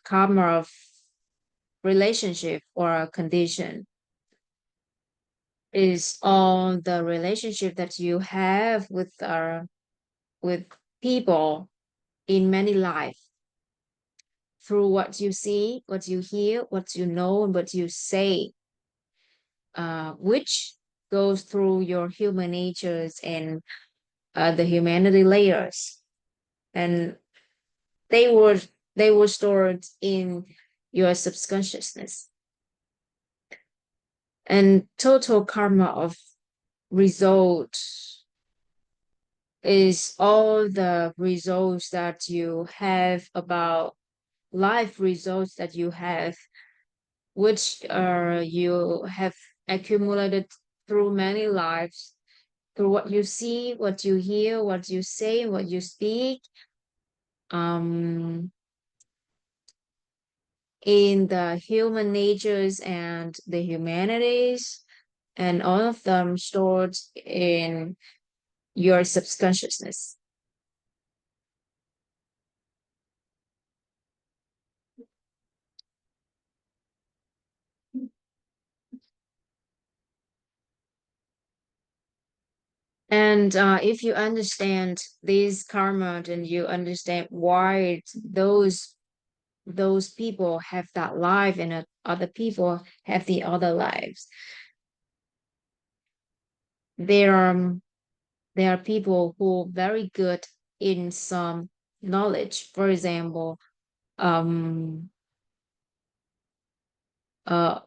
karma of relationship or a condition is all the relationship that you have with people in many life through what you see, what you hear, what you know, and what you say, which goes through your human natures and the humanity layers, and they were they were stored in your subconsciousness. And total karma of result is all the results that you have about life results that you have, which you have accumulated through many lives, through what you see, what you hear, what you say, what you speak, um, in the human natures and the humanities, and all of them stored in your subconsciousness. And if you understand this karma, then you understand why those people have that life and other people have the other lives. There are there are people who are very good in some knowledge. For example, um, uh,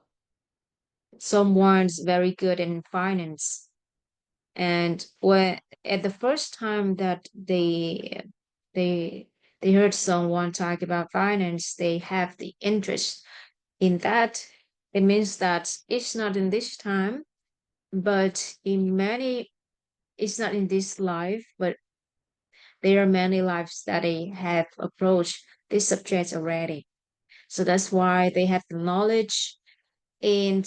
someone's very good in finance, and when at the first time that they they heard someone talk about finance, they have the interest in that. It means that it's not in this time, but in many, it's not in this life, but there are many lives that they have approached this subject already. So that's why they have the knowledge and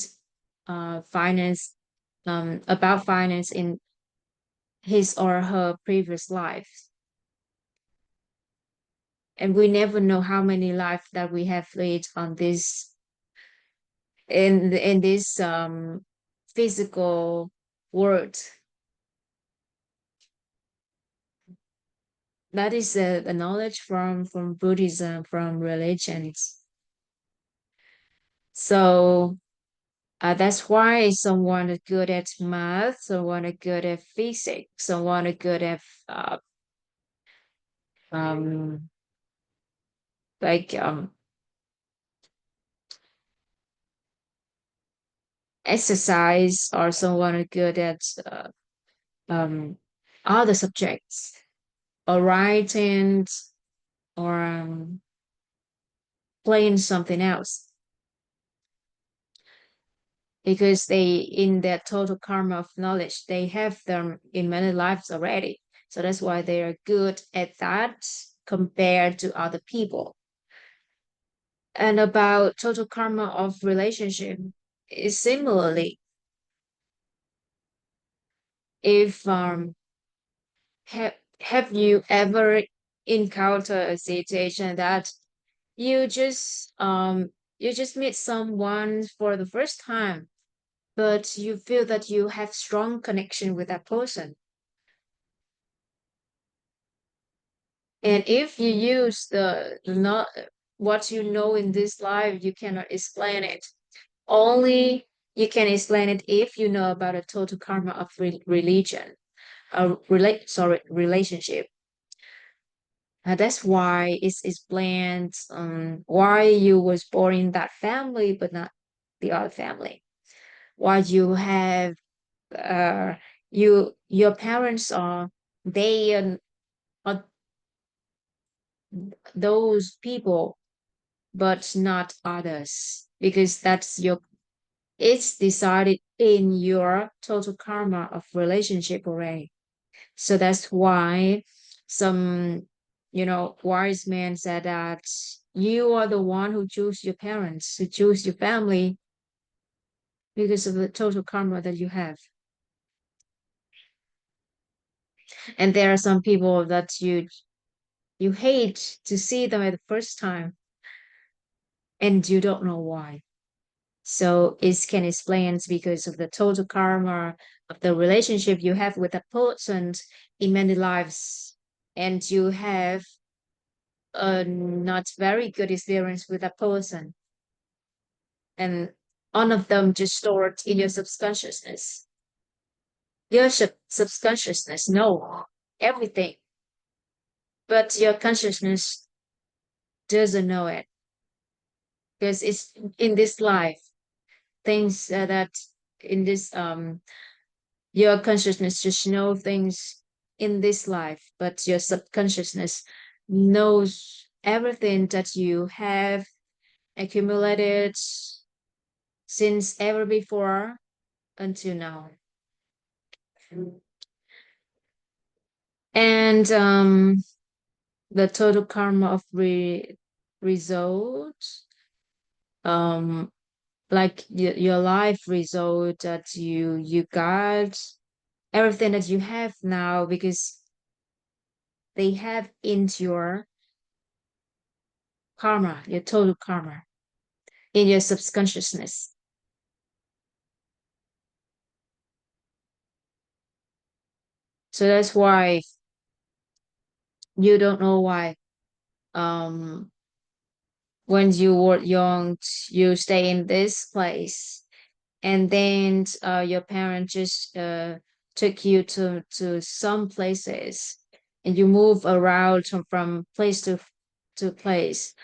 finance, about finance in his or her previous life. And we never know how many lives that we have lived on this in this physical world. That is the knowledge from Buddhism, from religions. So that's why someone is good at math, someone is good at physics, someone is good at um, like exercise, or someone is good at um, other subjects, or writing, or playing something else, because they in their total karma of knowledge they have them in many lives already, so that's why they are good at that compared to other people. And about total karma of relationship is similarly, if have you ever encountered a situation that you just you just meet someone for the first time, but you feel that you have strong connection with that person. And if you use the not what you know in this life, you cannot explain it. Only you can explain it if you know about a total karma of religion, relationship. That's why it's explained why you was born in that family but not the other family. Why you have uh your parents are they are those people but not others, because that's your it's decided in your total karma of relationship already. So that's why some, wise man said that you are the one who choose your parents, who choose your family, because of the total karma that you have. And there are some people that You hate to see them at the first time and you don't know why. So it can explain because of the total karma of the relationship you have with a person in many lives, and you have a not very good experience with a person, and all of them just stored in your subconsciousness. Your subconsciousness know everything, but your consciousness doesn't know it because it's in this life things that in this your consciousness just know things in this life, but your subconsciousness knows everything that you have accumulated since ever before until now. And the total karma of result, um, like your life result that you got everything that you have now because they have into your karma, your total karma in your subconsciousness. So that's why you don't know why um when you were young you stay in this place and then your parents just took you to some places and you move around from place to place,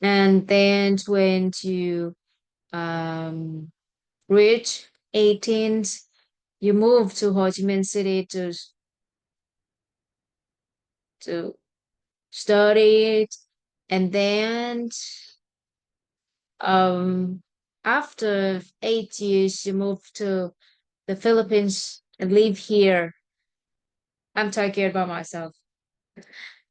and then when you um reach 18, you move to Ho Chi Minh City to study it, and then um after 8 years you move to the Philippines and live here. I'm talking about myself.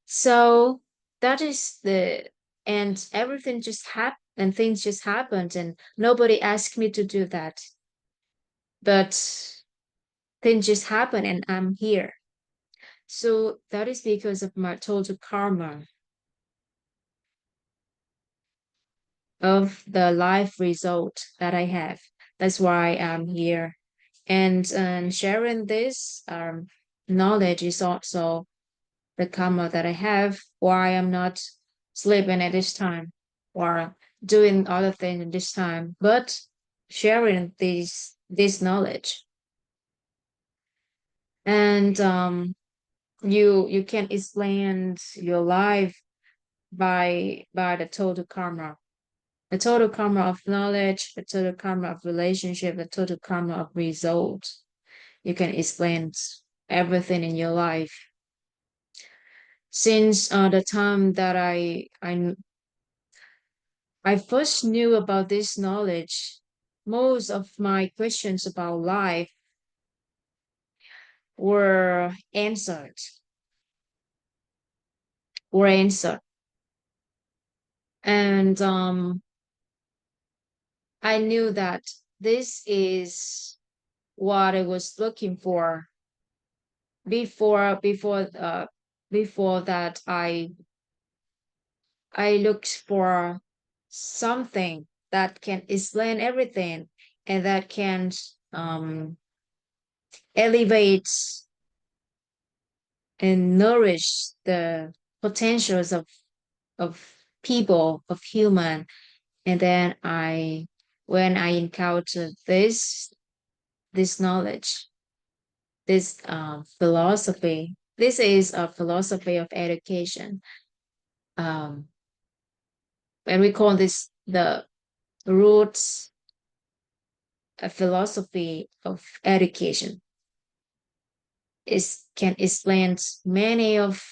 So that is the and everything just happened and things just happened and nobody asked me to do that. But things just happen and I'm here. So that is because of my total karma of the life result that I have. That's why I'm here. And sharing this knowledge is also the karma that I have, why I'm not sleeping at this time or doing other things at this time, but sharing this knowledge. And you can explain your life by the total karma. The total karma of knowledge, the total karma of relationship, the total karma of result. You can explain everything in your life. Since the time that I first knew about this knowledge, most of my questions about life were answered, were answered. And I knew that this is what I was looking for before that I looked for something that can explain everything and that can um, elevate and nourish the potentials of people, of human. And then when I encountered this knowledge, this philosophy, this is a philosophy of education. Um, and we call this the roots of philosophy of education. It can explain many of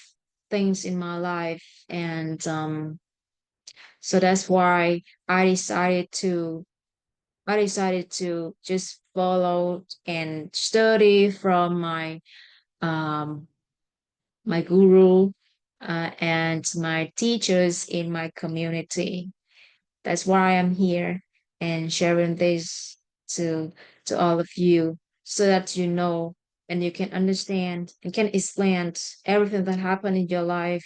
things in my life, and so that's why I decided to I decided to just follow and study from um, my guru and my teachers in my community. That's why I'm here and sharing this to to all of you so that you know and you can understand and can explain everything that happened in your life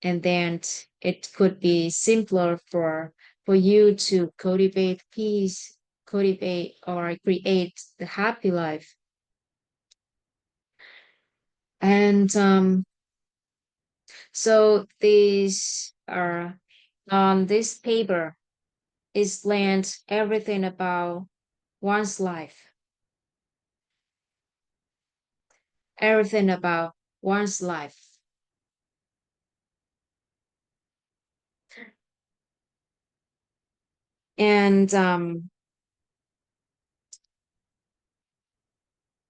and then it could be simpler for you to cultivate peace, cultivate or create the happy life. And so these are on this paper is learned everything about one's life, everything about one's life. And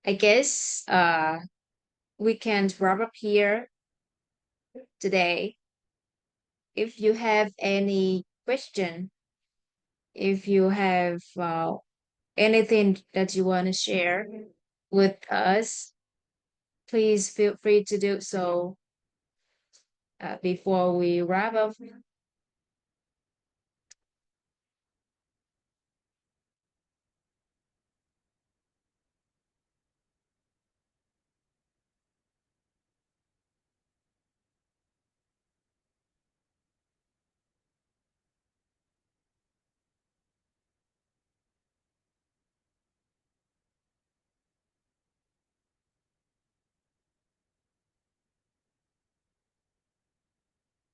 I guess we can wrap up here today. If you have any question, if you have anything that you want to share with us, please feel free to do so before we wrap up.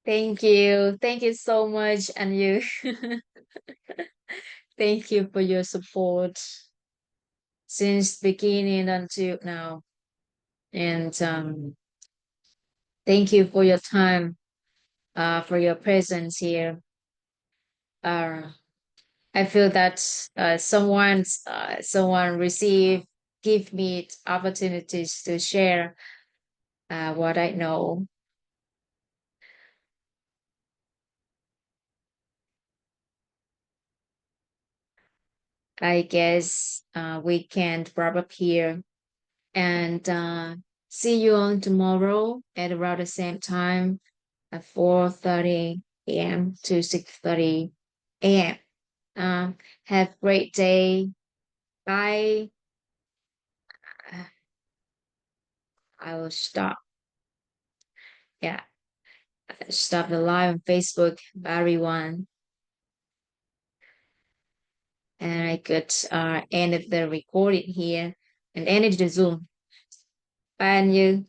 Thank you. Thank you so much. And you, thank you for your support since beginning until now. And thank you for your time, for your presence here. Uh, I feel that someone give me opportunities to share what I know. I guess we can wrap up here and see you on tomorrow at around the same time at 4:30 a.m. to 6:30 a.m. Have a great day. Bye. Uh, I will stop. Yeah, stop the live on Facebook, everyone. And I could end the recording here and end the Zoom. Bye, and you.